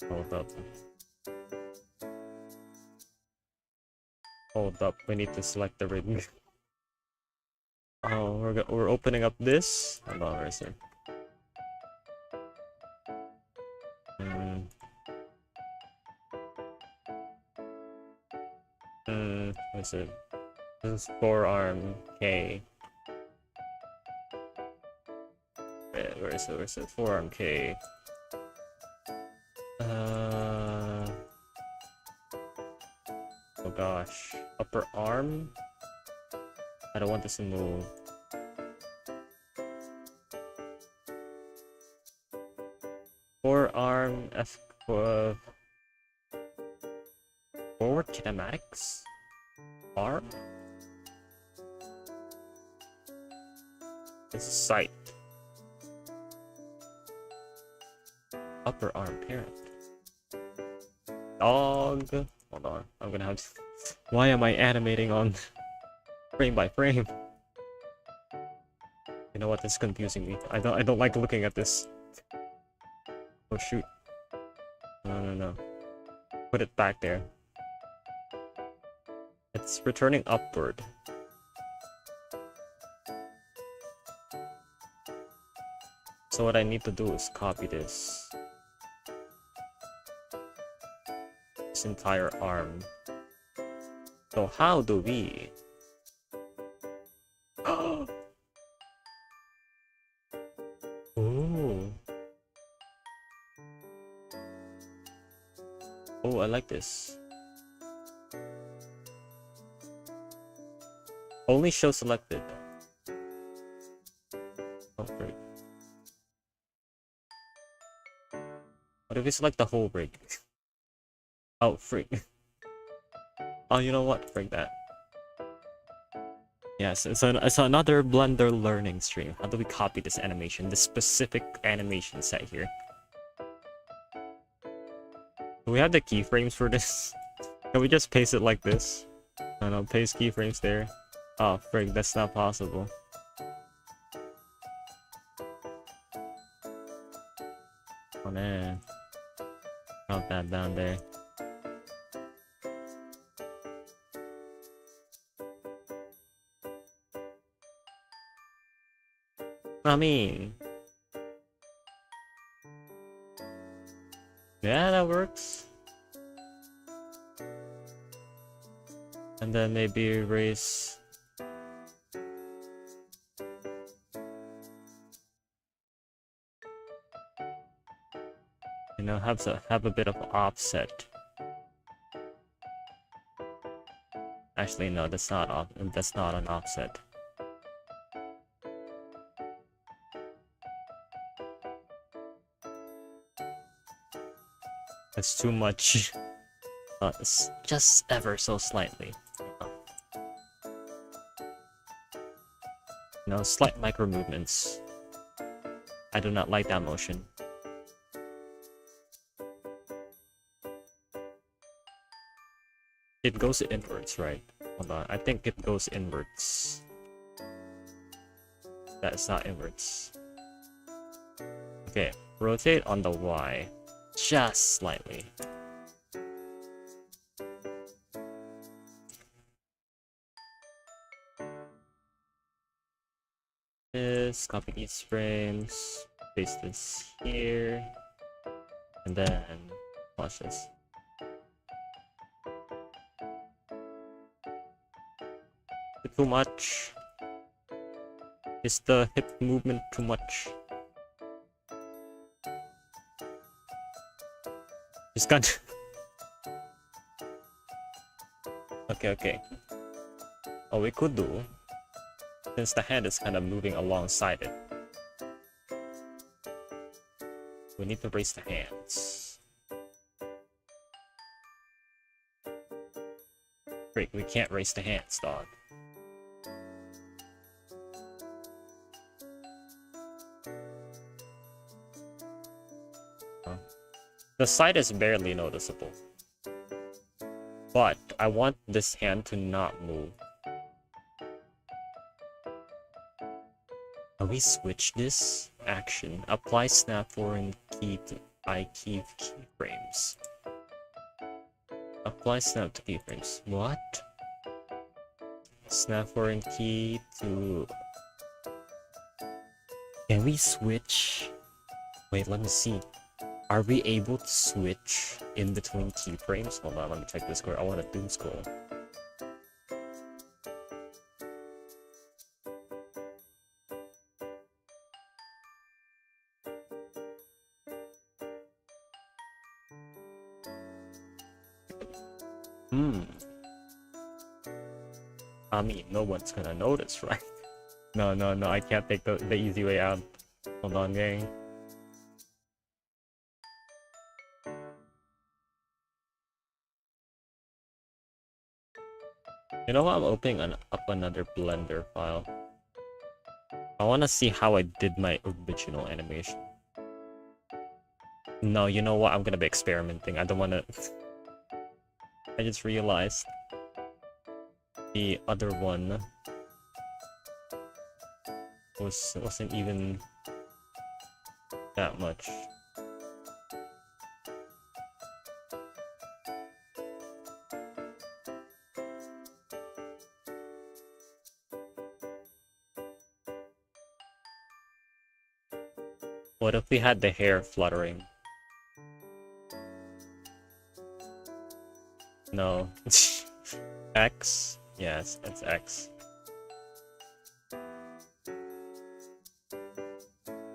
Hold up. Hold up, we need to select the rig. Oh, we're opening up this. Hold on, where is it? What is it? This is forearm K. Where is it? Where is it? Forearm K. Oh gosh. Upper arm? I don't want this to move. Forearm F forward kinematics? Arm? This is sight. Upper arm parent. Dog. Hold on. I'm gonna have to... Why am I animating on frame by frame? You know what? This is confusing me. I don't like looking at this. Oh shoot. No. Put it back there. It's returning upward. So what I need to do is copy this. This entire arm. So how do we... Ooh. Oh, I like this. Only show selected. Oh, great. What if we select the whole rig? Oh, freak. Oh, you know what? Freak that. Yes, it's another Blender learning stream. How do we copy this animation? This specific animation set here. Do we have the keyframes for this? Can we just paste it like this? I don't know, paste keyframes there. Oh, frig, that's not possible. Oh man. Drop that down there. I mean... Yeah, that works. And then maybe erase... You know, have a bit of offset. Actually, no, that's not an offset. That's too much. It's just ever so slightly. You know, slight micro movements. I do not like that motion. It goes inwards, right? Hold on, I think it goes inwards. That's not inwards. Okay, rotate on the Y. Just slightly. This, copy these frames, paste this here, and then watch this. Too much. Is the hip movement too much? Just got. Okay. What we could do, since the hand is kind of moving alongside it, we need to raise the hands. Great, we can't raise the hands, dog. The side is barely noticeable. But I want this hand to not move. Can we switch this? Action. Apply snap foreign key to key keyframes. Apply snap to keyframes. What? Snap foreign key to... Can we switch? Wait, let me see. Are we able to switch in between keyframes? Hold on, let me check this score. I want to doom scroll. I mean, no one's gonna notice, right? No, I can't take the easy way out. Hold on, gang. You know what? I'm opening up another Blender file. I want to see how I did my original animation. No, you know what? I'm gonna be experimenting. I don't want to... I just realized the other one wasn't even that much. What if we had the hair fluttering? No. X? Yes, it's X.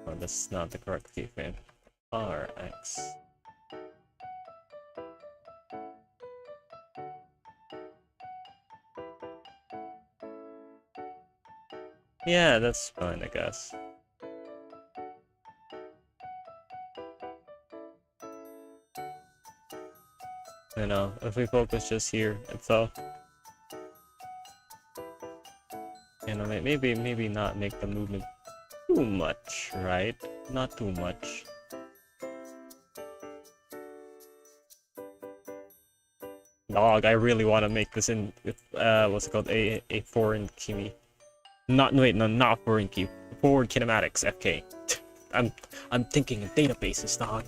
Oh, this is not the correct keyframe. RX. Yeah, that's fine, I guess. You know, if we focus just here itself, you know, maybe not make the movement too much, right? Not too much. Dog, I really want to make this in what's it called, a foreign key. Not foreign key. Forward kinematics, FK. I'm thinking in databases, dog.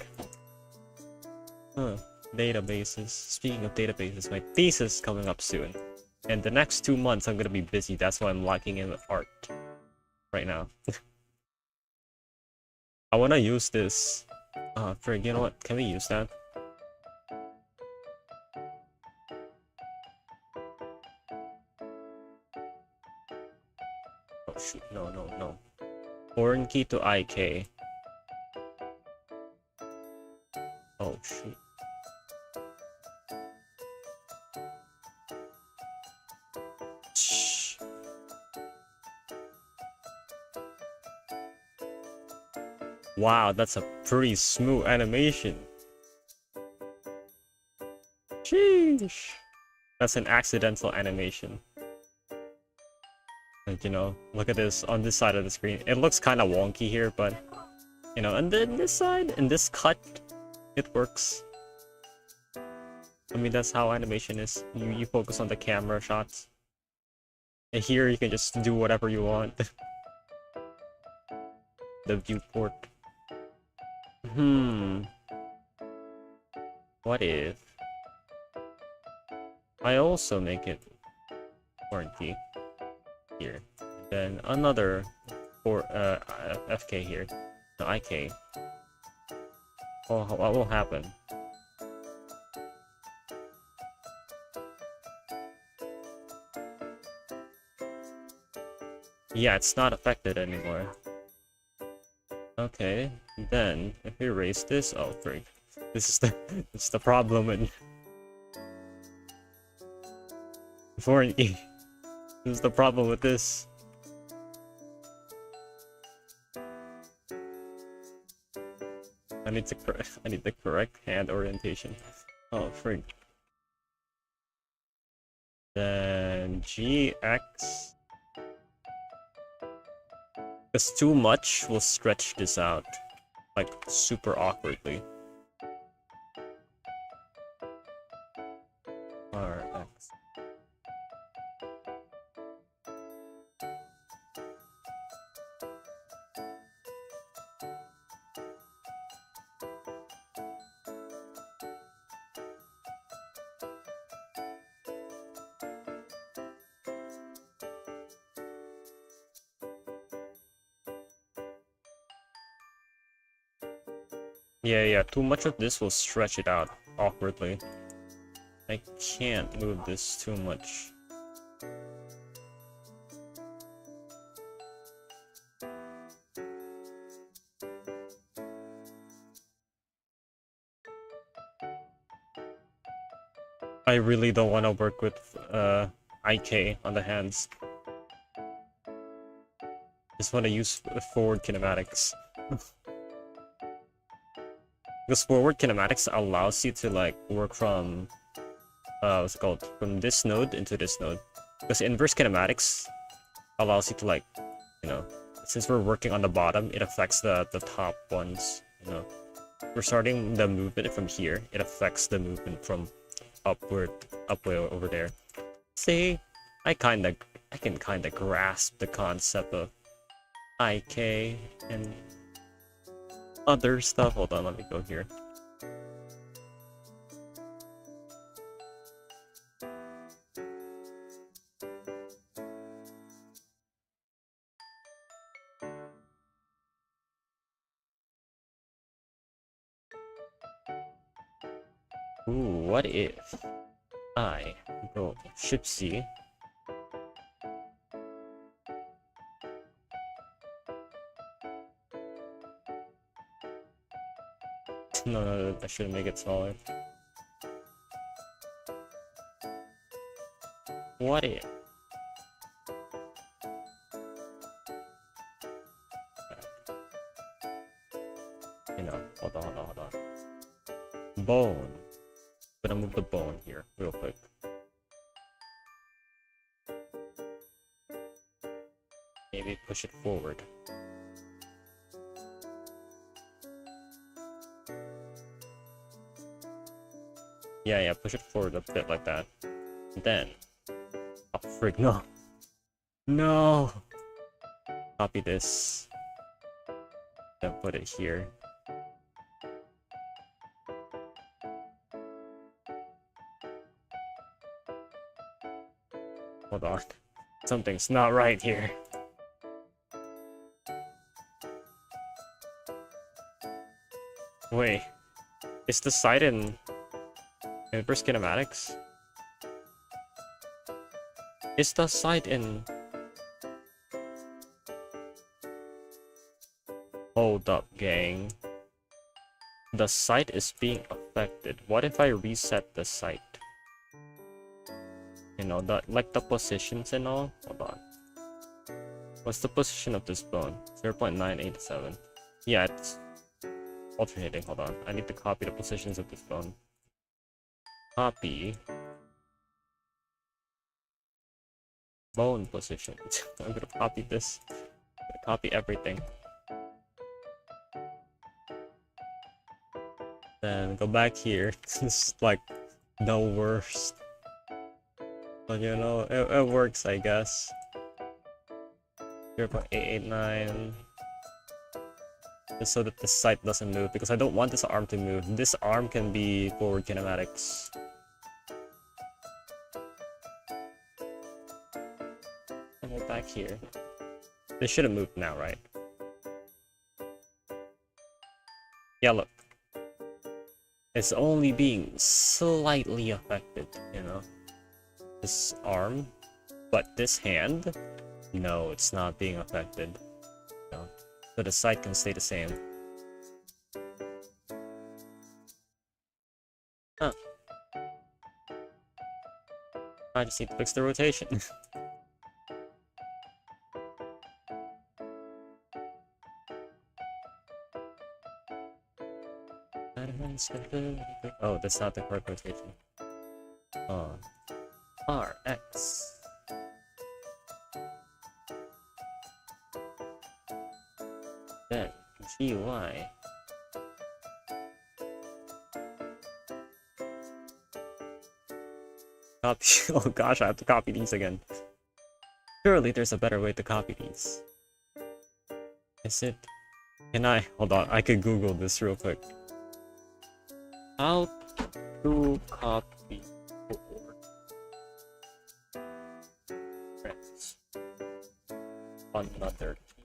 Huh. Databases. Speaking of databases, my thesis is coming up soon. And the next 2 months I'm gonna be busy, that's why I'm locking in art right now. I wanna use this. Frig, you know what? Can we use that? Oh shoot, no. Foreign key to IK. Oh shoot. Wow, that's a pretty smooth animation. Sheesh. That's an accidental animation. Like, you know, look at this on this side of the screen. It looks kind of wonky here, but, you know, and then this side, in this cut, it works. I mean, that's how animation is. You focus on the camera shots. And here you can just do whatever you want. The viewport. What if I also make it foreign key here, then another for FK here, no, IK. Oh, what will happen? Yeah, it's not affected anymore. Okay, then if we erase this, oh freak, this is the problem in foreign key. This is the problem with this. I need the correct hand orientation. Oh freak. Then GX. Because too much will stretch this out, like, super awkwardly. RX. Yeah, too much of this will stretch it out awkwardly. I can't move this too much. I really don't want to work with IK on the hands. Just want to use forward kinematics. Because forward kinematics allows you to like work from what's it called, from this node into this node. Because inverse kinematics allows you to, like, you know, since we're working on the bottom, it affects the top ones, you know. We're starting the movement from here, it affects the movement from upward, up way over there. See, I can kinda grasp the concept of IK and other stuff. Hold on, let me go here. Ooh, what if I go Shift C? No, I shouldn't make it smaller. What if? You know, hold on. Bone. I'm gonna move the bone here real quick. Maybe push it forward. Yeah, push it forward a bit like that. And then, oh frig, no. No! Copy this. Then put it here. Hold on. Something's not right here. Wait. Is the site in inverse kinematics? Is the site in... Hold up, gang. The site is being affected. What if I reset the site? You know, like the positions and all? Hold on. What's the position of this bone? 0.987. Yeah, it's alternating. Hold on. I need to copy the positions of this bone. Copy. Bone position. I'm gonna copy this. I'm gonna copy everything. Then go back here. This is like the worst. But you know, it works, I guess. 0.889. Just so that the sight doesn't move, because I don't want this arm to move. This arm can be forward kinematics. And we're back here. This should have moved now, right? Yeah, look. It's only being slightly affected, you know? This arm. But this hand, no, it's not being affected. No. So the sight can stay the same. Huh. I just need to fix the rotation. Oh, that's not the correct rotation. RX. Then GY. Copy. Oh gosh, I have to copy these again. Surely there's a better way to copy these. Is it? Can I? Hold on, I could Google this real quick. How to copy friends on another key.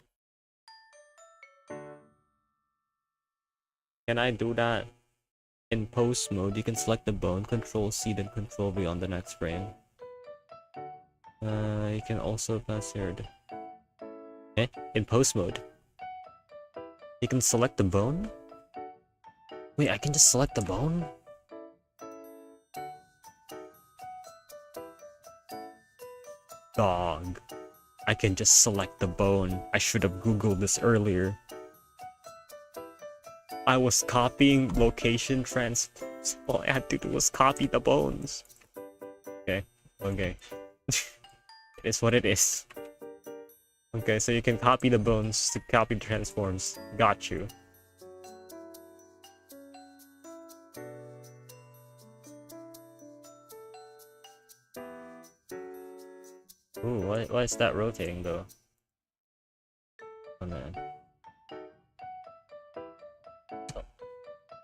Can I do that? In post mode, you can select the bone, Control C, then Control V on the next frame. You can also pass here. In post mode, you can select the bone? Wait, I can just select the bone? Dog. I can just select the bone. I should have Googled this earlier. I was copying location transforms. All I had to do was copy the bones. Okay, okay. It is what it is. Okay, so you can copy the bones to copy the transforms. Got you. Ooh, why is that rotating though? Oh man. Oh,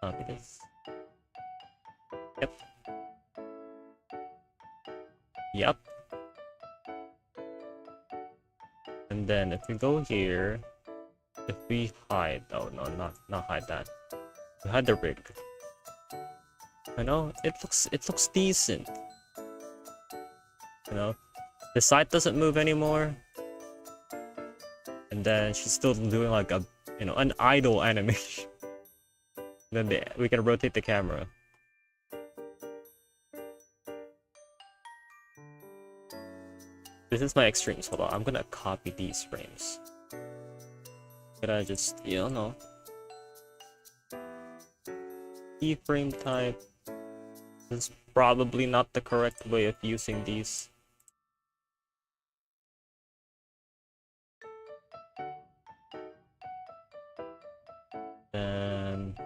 copy this. Yep. Yep. And then if we go here, if we hide, oh no, not hide that. We hide the rig. I know it looks decent. You know, the side doesn't move anymore, and then she's still doing like a an idle animation. Then we can rotate the camera. This is my extremes. Hold on, I'm gonna copy these frames. Could I just, keyframe type. This is probably not the correct way of using these. And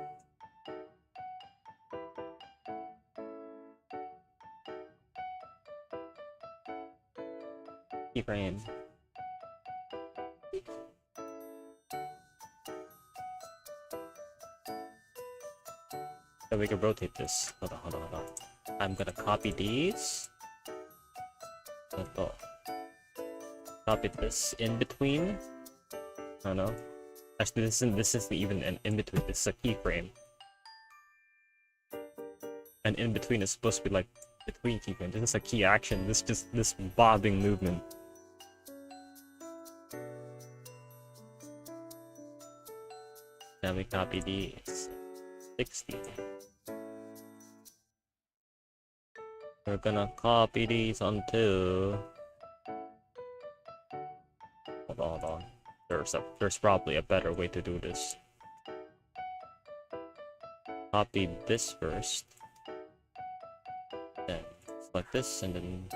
keyframe. So we can rotate this. Hold on. I'm gonna copy these. Copy this in between. I don't know. Actually, this isn't even an in between. This is a keyframe. And in between is supposed to be like between keyframes. This is a key action. This just this bobbing movement. Then we copy these. 60. We're gonna copy these onto. Hold on. There's probably a better way to do this. Copy this first. Then select this and then.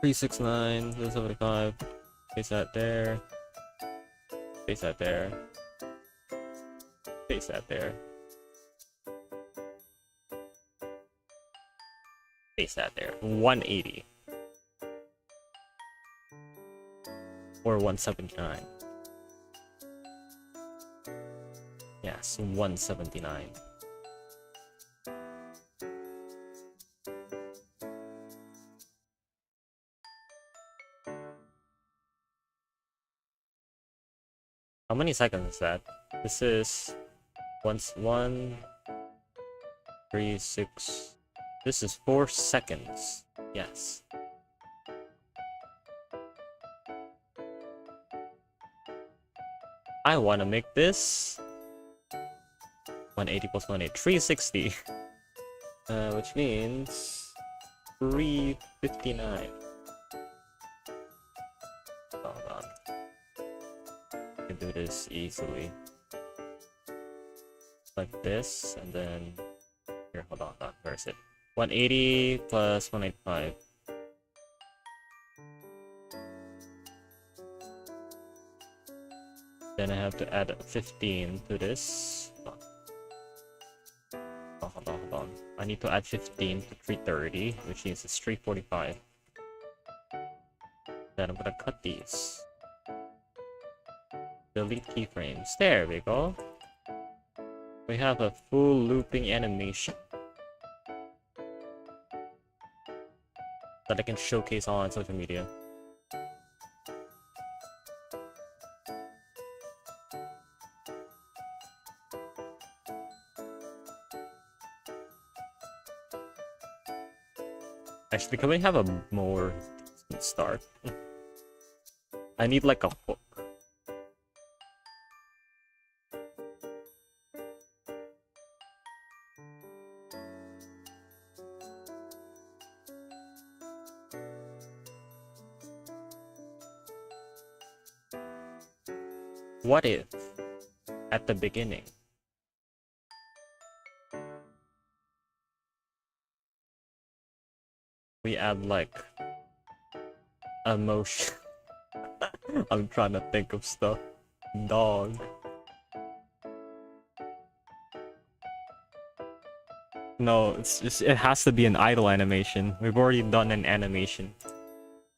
$369, 75. Paste that there. Paste that there. Paste that there. Paste that there. 180. Or 179. Yes, 179. How many seconds is that? This is 1, 3, 6. This is 4 seconds. Yes. I want to make this 180 plus 180, 360. Which means 359. Hold on. I can do this easily. Like this, and then here, hold on, where is it? 180 plus 185. Then I have to add 15 to this. Oh, hold on. I need to add 15 to 330, which means it's 345. Then I'm gonna cut these. Delete keyframes. There we go. We have a full looping animation that I can showcase on social media. Actually, can we have a more decent start? I need like a hook. What if, at the beginning, we add like emotion? I'm trying to think of stuff. Dog. No, it's just, it has to be an idle animation. We've already done an animation.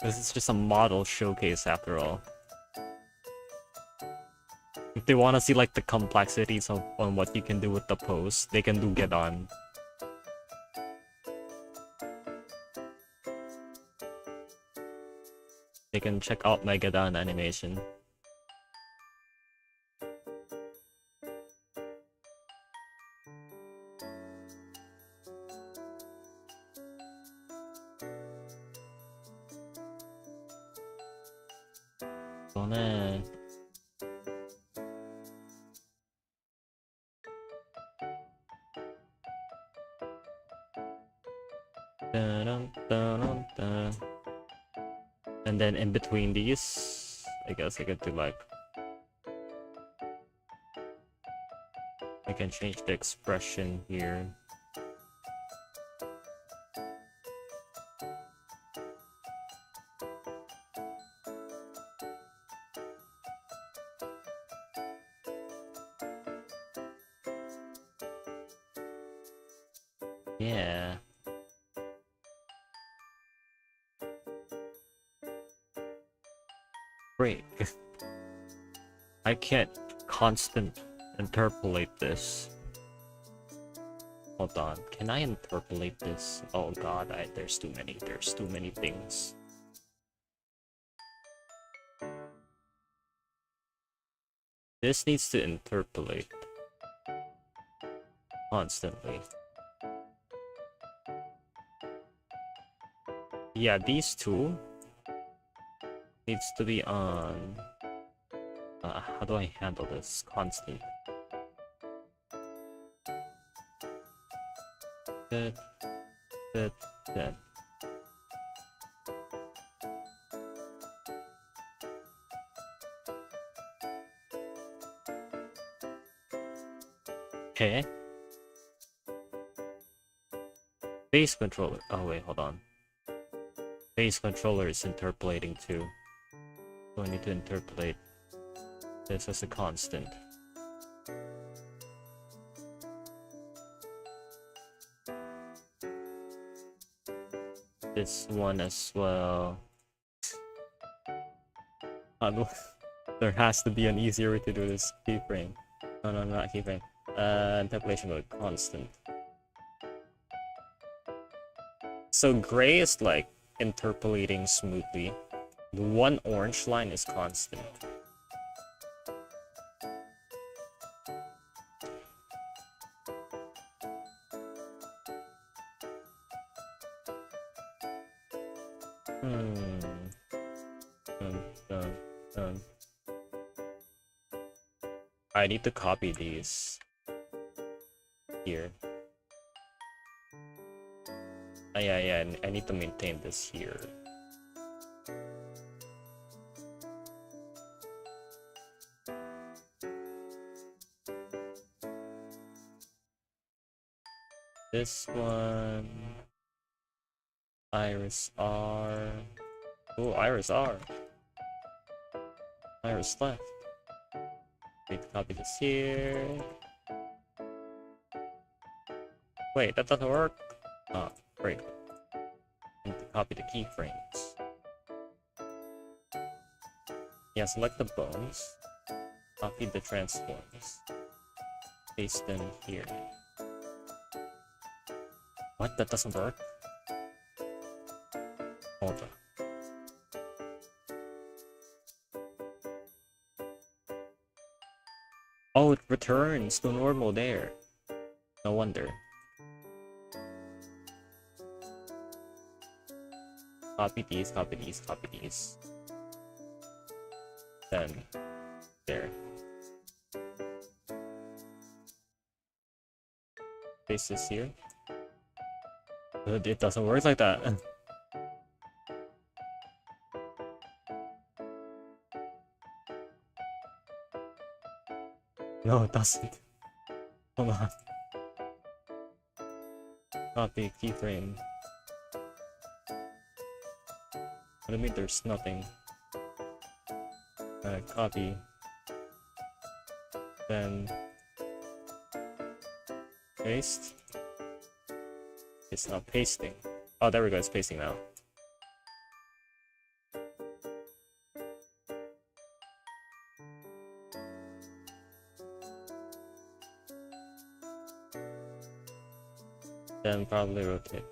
This is just a model showcase after all. If they want to see like the complexities of on what you can do with the pose, they can do get on. They can check out my get on animation. Bonk. And then in between these, I guess I could do like, I can change the expression here. Yeah. Break. I can't constant interpolate this. Hold on, can I interpolate this? Oh god, there's too many things. This needs to interpolate constantly. Yeah, these two needs to be on. How do I handle this? Constant. Good. Okay. Base controller. Oh wait, hold on. Base controller is interpolating too. So I need to interpolate this as a constant. this one as well. There has to be an easier way to do this. Keyframe. No, not keyframe. Interpolation mode, constant. So gray is like interpolating smoothly. The one orange line is constant. I need to copy these here. Yeah, I need to maintain this here. This one, Iris R. Oh, Iris R. Iris left. Need to copy this here. Wait, that doesn't work. Ah, great. Need to copy the keyframes. Yeah, select the bones. Copy the transforms. Paste them here. What? That doesn't work? Hold on. Oh, it returns to normal there. No wonder. Copy these, copy these, copy these. Then, there. Paste this here. It doesn't work like that. No, it doesn't. Hold on. Copy keyframe. What do you mean there's nothing? Copy. Then paste. It's not pasting. Oh, there we go. It's pasting now. Then probably rotate.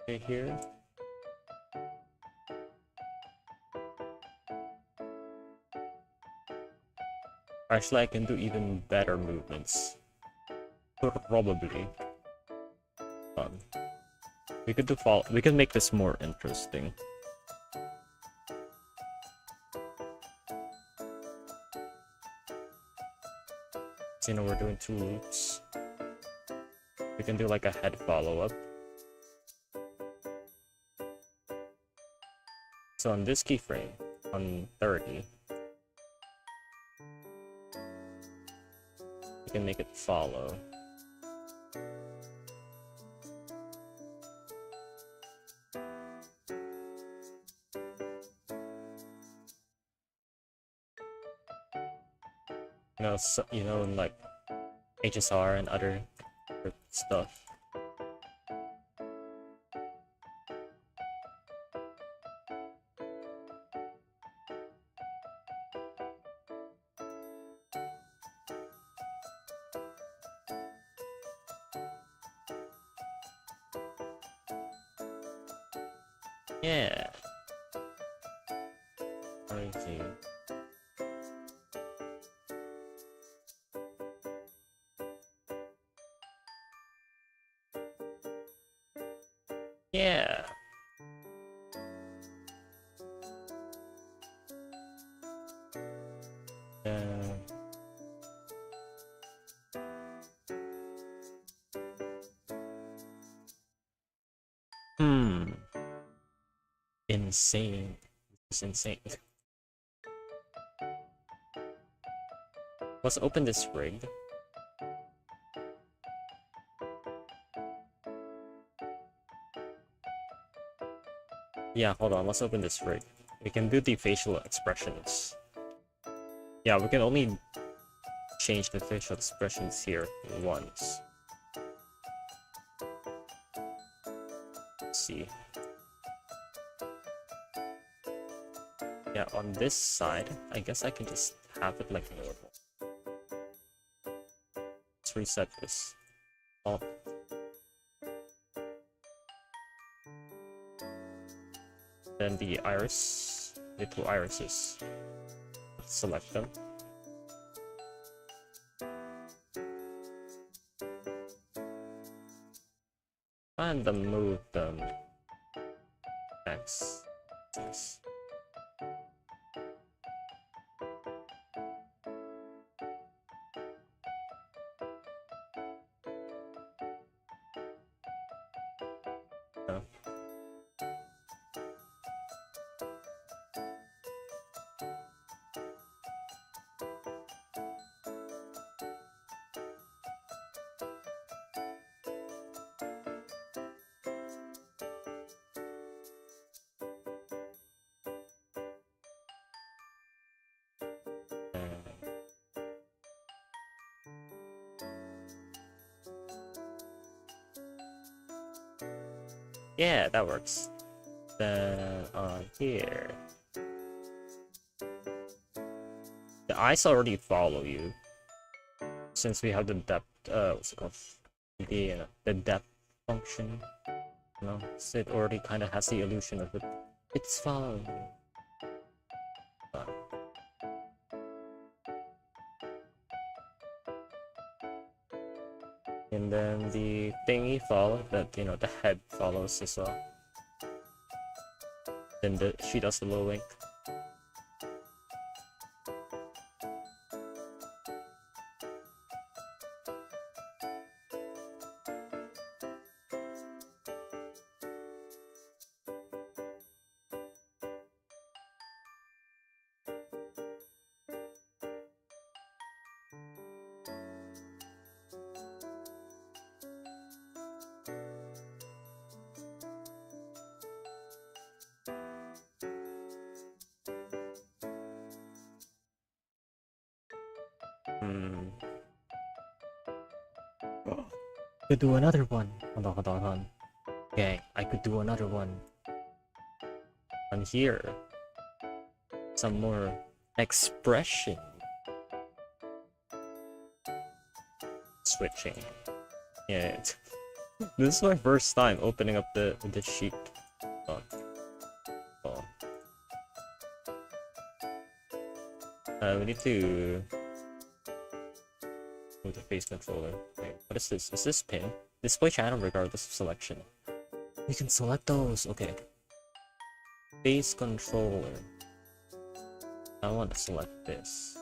Okay, here. Actually, I can do even better movements. Probably. We could do we can make this more interesting. So, you know, we're doing 2 loops. We can do like a head follow-up. So on this keyframe, on 30, we can make it follow. You know, like HSR and other stuff. Yeah. Crazy. Yeah. Insane. This is insane. Let's open this rig. Yeah, hold on, let's open this rig. We can do the facial expressions. Yeah, we can only change the facial expressions here once. Let's see. Yeah, on this side, I guess I can just have it like normal. Let's reset this. Oh. Then the iris, the two irises. Let's select them. And then move them. X. X. No. Yeah, that works. Then on here, the eyes already follow you since we have the depth. What's it called? The depth function. You know, so it already kind of has the illusion of it. It's following you. And then the thingy follows, that the head follows as well. Then she does the little wink. Could do another one. Hold on. Okay, I could do another one. On here. Some more expression. Switching. Yeah. This is my first time opening up the sheet. Oh. We need to move the face controller. Wait, what is this? Is this pin? Display channel regardless of selection. We can select those. Okay. Face controller. I want to select this.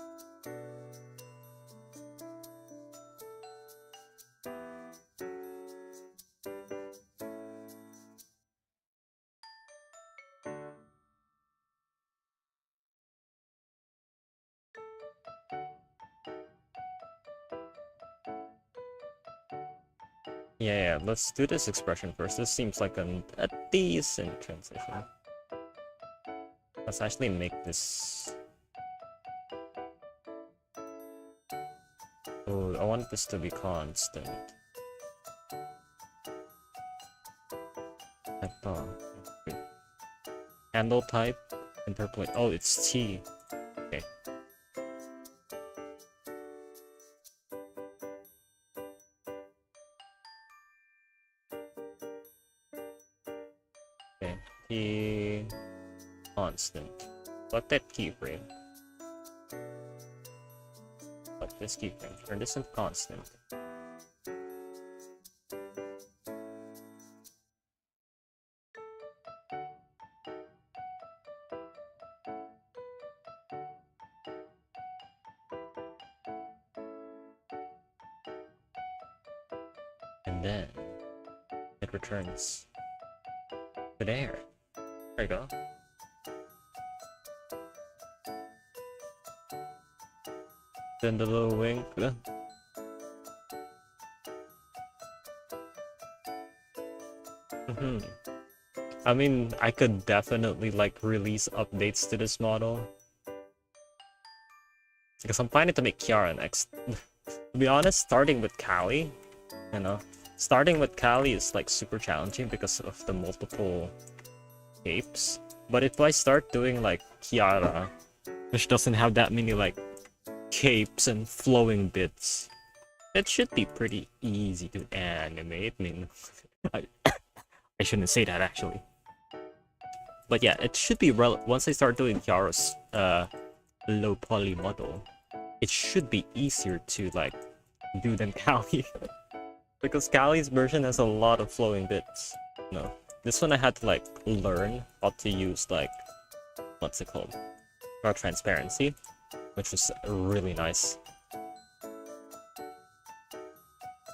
Yeah, let's do this expression first. This seems like a decent transition. Let's actually make this... Oh, I want this to be constant. Handle type, interpolate. Oh, it's T. Okay. Okay, T constant. Select that keyframe. Select this keyframe. Turn this into constant. And then it returns to there. There you go. Then the little wink. I mean, I could definitely like release updates to this model. Because I'm planning to make Kiara next. To be honest, starting with Callie, you know, starting with Callie is like super challenging because of the multiple capes. But if I start doing like Kiara, which doesn't have that many like capes and flowing bits, it should be pretty easy to animate. I mean, I, I shouldn't say that actually. But yeah, it should be once I start doing Kiara's low poly model, it should be easier to like do than Callie. Because Callie's version has a lot of flowing bits. No. This one I had to like learn how to use like what's it called? Transparency, which was really nice.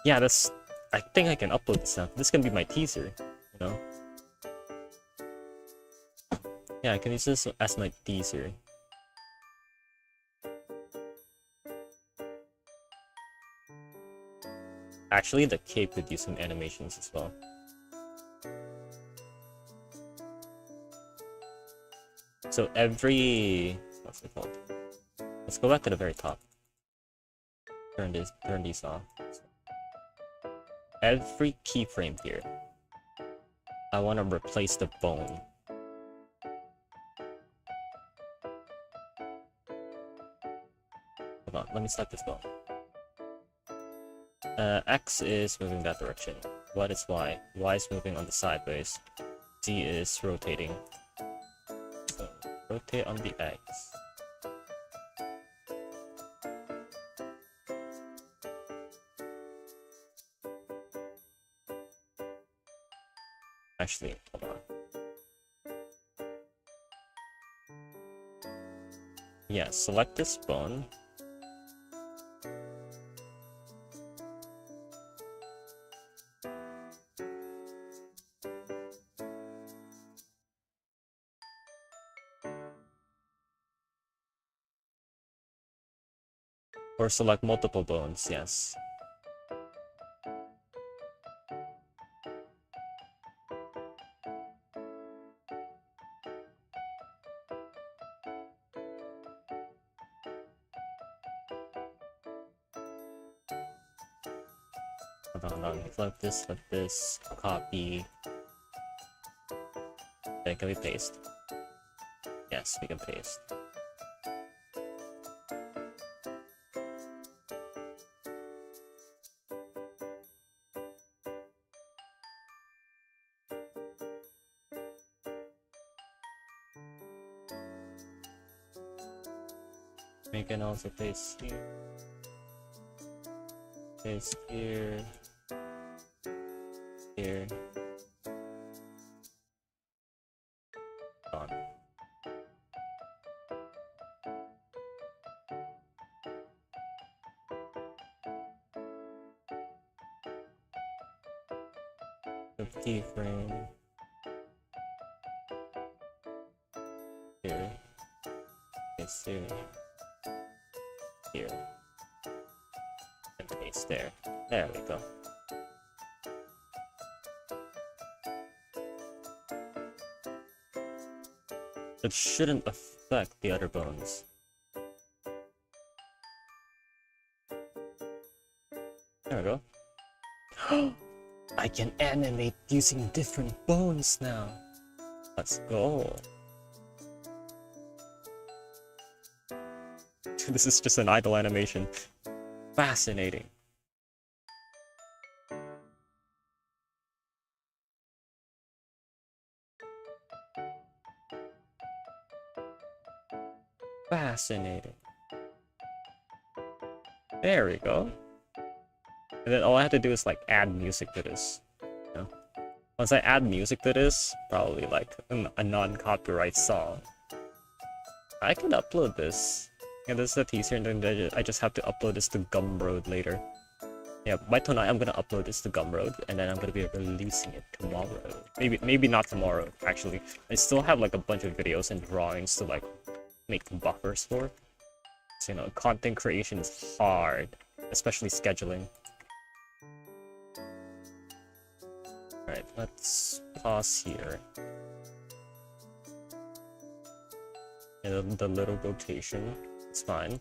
Yeah, that's I think I can upload this now. This can be my teaser, you know? Yeah, I can use this as my teaser. Actually, the cape could use some animations as well. So every... what's it called? Let's go back to the very top. Turn these off. Every keyframe here, I want to replace the bone. Hold on, let me select this bone. X is moving that direction. What is Y? Y is moving on the sideways. Z is rotating. So, rotate on the X. Actually, hold on. Yeah, select this bone. Or select multiple bones, yes. Hold on, select this, copy. Then can we paste? Yes, we can paste. We can also paste here. Paste here. Here. On. The keyframe. Here. Paste here. Here. And paste there. There we go. It shouldn't affect the other bones. There we go. I can animate using different bones now. Let's go. This is just an idle animation. Fascinating. Fascinating. There we go. And then all I have to do is like add music to this. You know? Once I add music to this, probably like a non-copyright song, I can upload this. And this is a teaser, and then I just have to upload this to Gumroad later. Yeah, by tonight I'm gonna upload this to Gumroad, and then I'm gonna be releasing it tomorrow. Maybe not tomorrow, actually. I still have like a bunch of videos and drawings to like make buffers for. So, you know, content creation is hard, especially scheduling. Alright. Alright, let's pause here. And the little rotation, it's fine.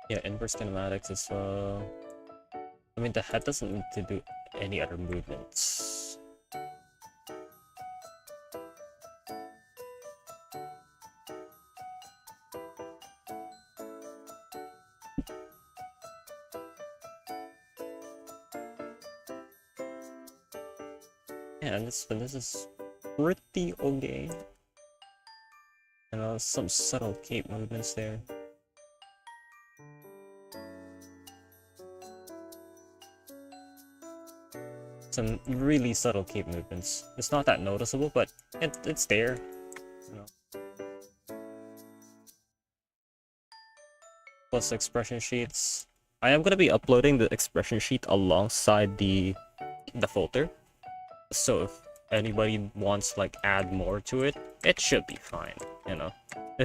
Yeah, inverse kinematics as well. I mean, the head doesn't need to do any other movements. Yeah, and this is pretty okay. And some subtle cape movements there. Some really subtle cape movements. It's not that noticeable, but it's there. You know. Plus expression sheets. I am gonna be uploading the expression sheet alongside the folder. So if anybody wants like add more to it, it should be fine. You know,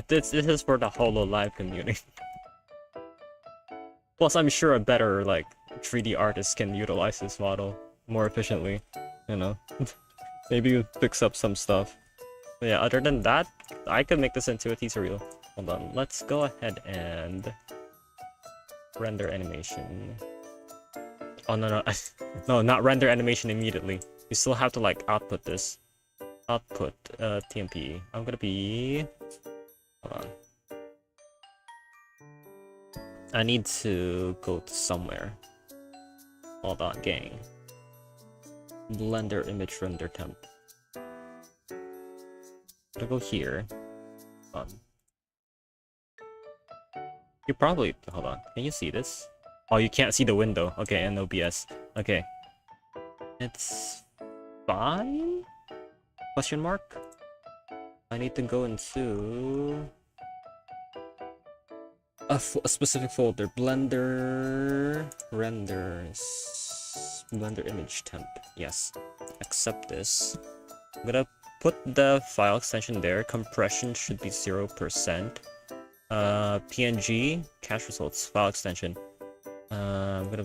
this is for the HoloLive community. Plus, I'm sure a better like 3D artist can utilize this model more efficiently, you know. Maybe you fix up some stuff. But yeah, other than that, I could make this into a teaser reel. Hold on, let's go ahead and render animation. Oh no, no, not render animation immediately. You still have to like output this. Output TMP. I'm gonna be, hold on. I need to go to somewhere. Hold on, gang. Blender image render temp. To go here. You probably, hold on. Can you see this? Oh, you can't see the window. Okay, and OBS. Okay, it's fine? Question mark. I need to go into a specific folder. Blender renders. Blender image temp. Yes. Accept this. I'm gonna put the file extension there. Compression should be 0%. PNG cache results file extension. I'm gonna.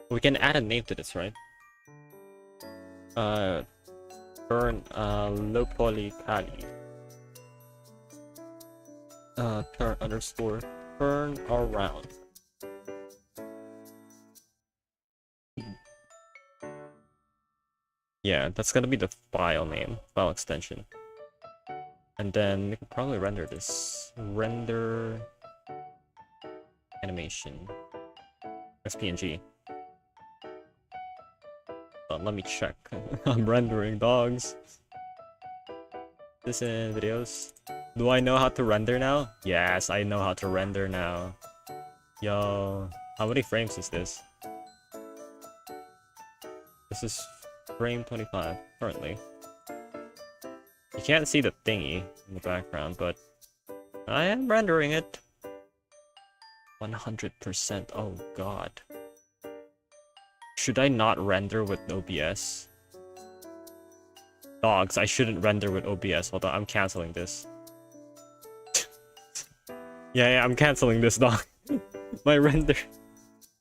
We can add a name to this, right? Turn low poly Kali. Turn underscore turn around. Yeah, that's gonna be the file name, file extension. And then we can probably render this. Render animation. That's PNG. Let me check. I'm rendering dogs. This in videos. Do I know how to render now? Yes, I know how to render now. Yo, how many frames is this? This is frame 25 currently. You can't see the thingy in the background, but I am rendering it. 100%. Oh god. Should I not render with OBS? Dogs, I shouldn't render with OBS. Hold on, I'm canceling this. yeah, I'm canceling this, dog. My render.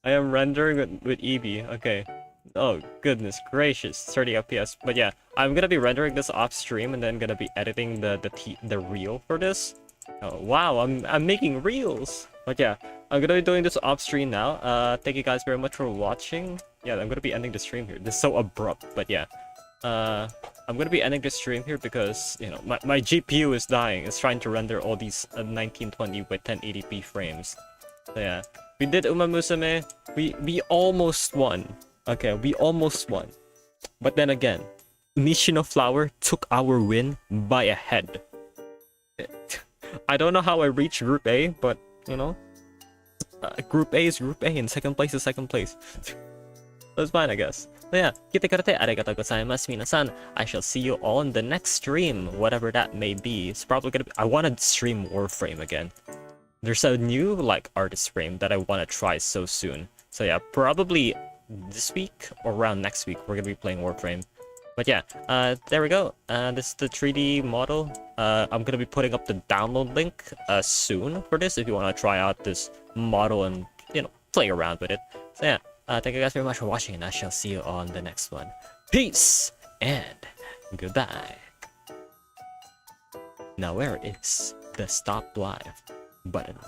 I am rendering with Eevee. Okay. Oh, goodness gracious. 30 FPS. But yeah, I'm gonna be rendering this off stream and then gonna be editing the reel for this. Oh, wow, I'm making reels. But yeah, I'm gonna be doing this off stream now. Thank you guys very much for watching. Yeah, I'm gonna be ending the stream here. This is so abrupt, but yeah. I'm gonna be ending the stream here because, you know, my GPU is dying. It's trying to render all these 1920 with 1080p frames. So yeah, we did Umamusume. We almost won. Okay, we almost won. But then again, Nishino Flower took our win by a head. I don't know how I reached Group A, but, you know, Group A is Group A and second place is second place. That's fine, I guess. But yeah, kite karate arigatou gozaimasu minasan. I shall see you all in the next stream, whatever that may be. It's probably gonna be, I want to stream Warframe again. There's a new, like, artist frame that I want to try so soon. So yeah, probably this week or around next week, we're gonna be playing Warframe. But yeah, there we go. This is the 3D model. I'm gonna be putting up the download link soon for this if you want to try out this model and, you know, play around with it. So yeah, thank you guys very much for watching, and I shall see you on the next one. Peace and goodbye. Now where is the stop live button?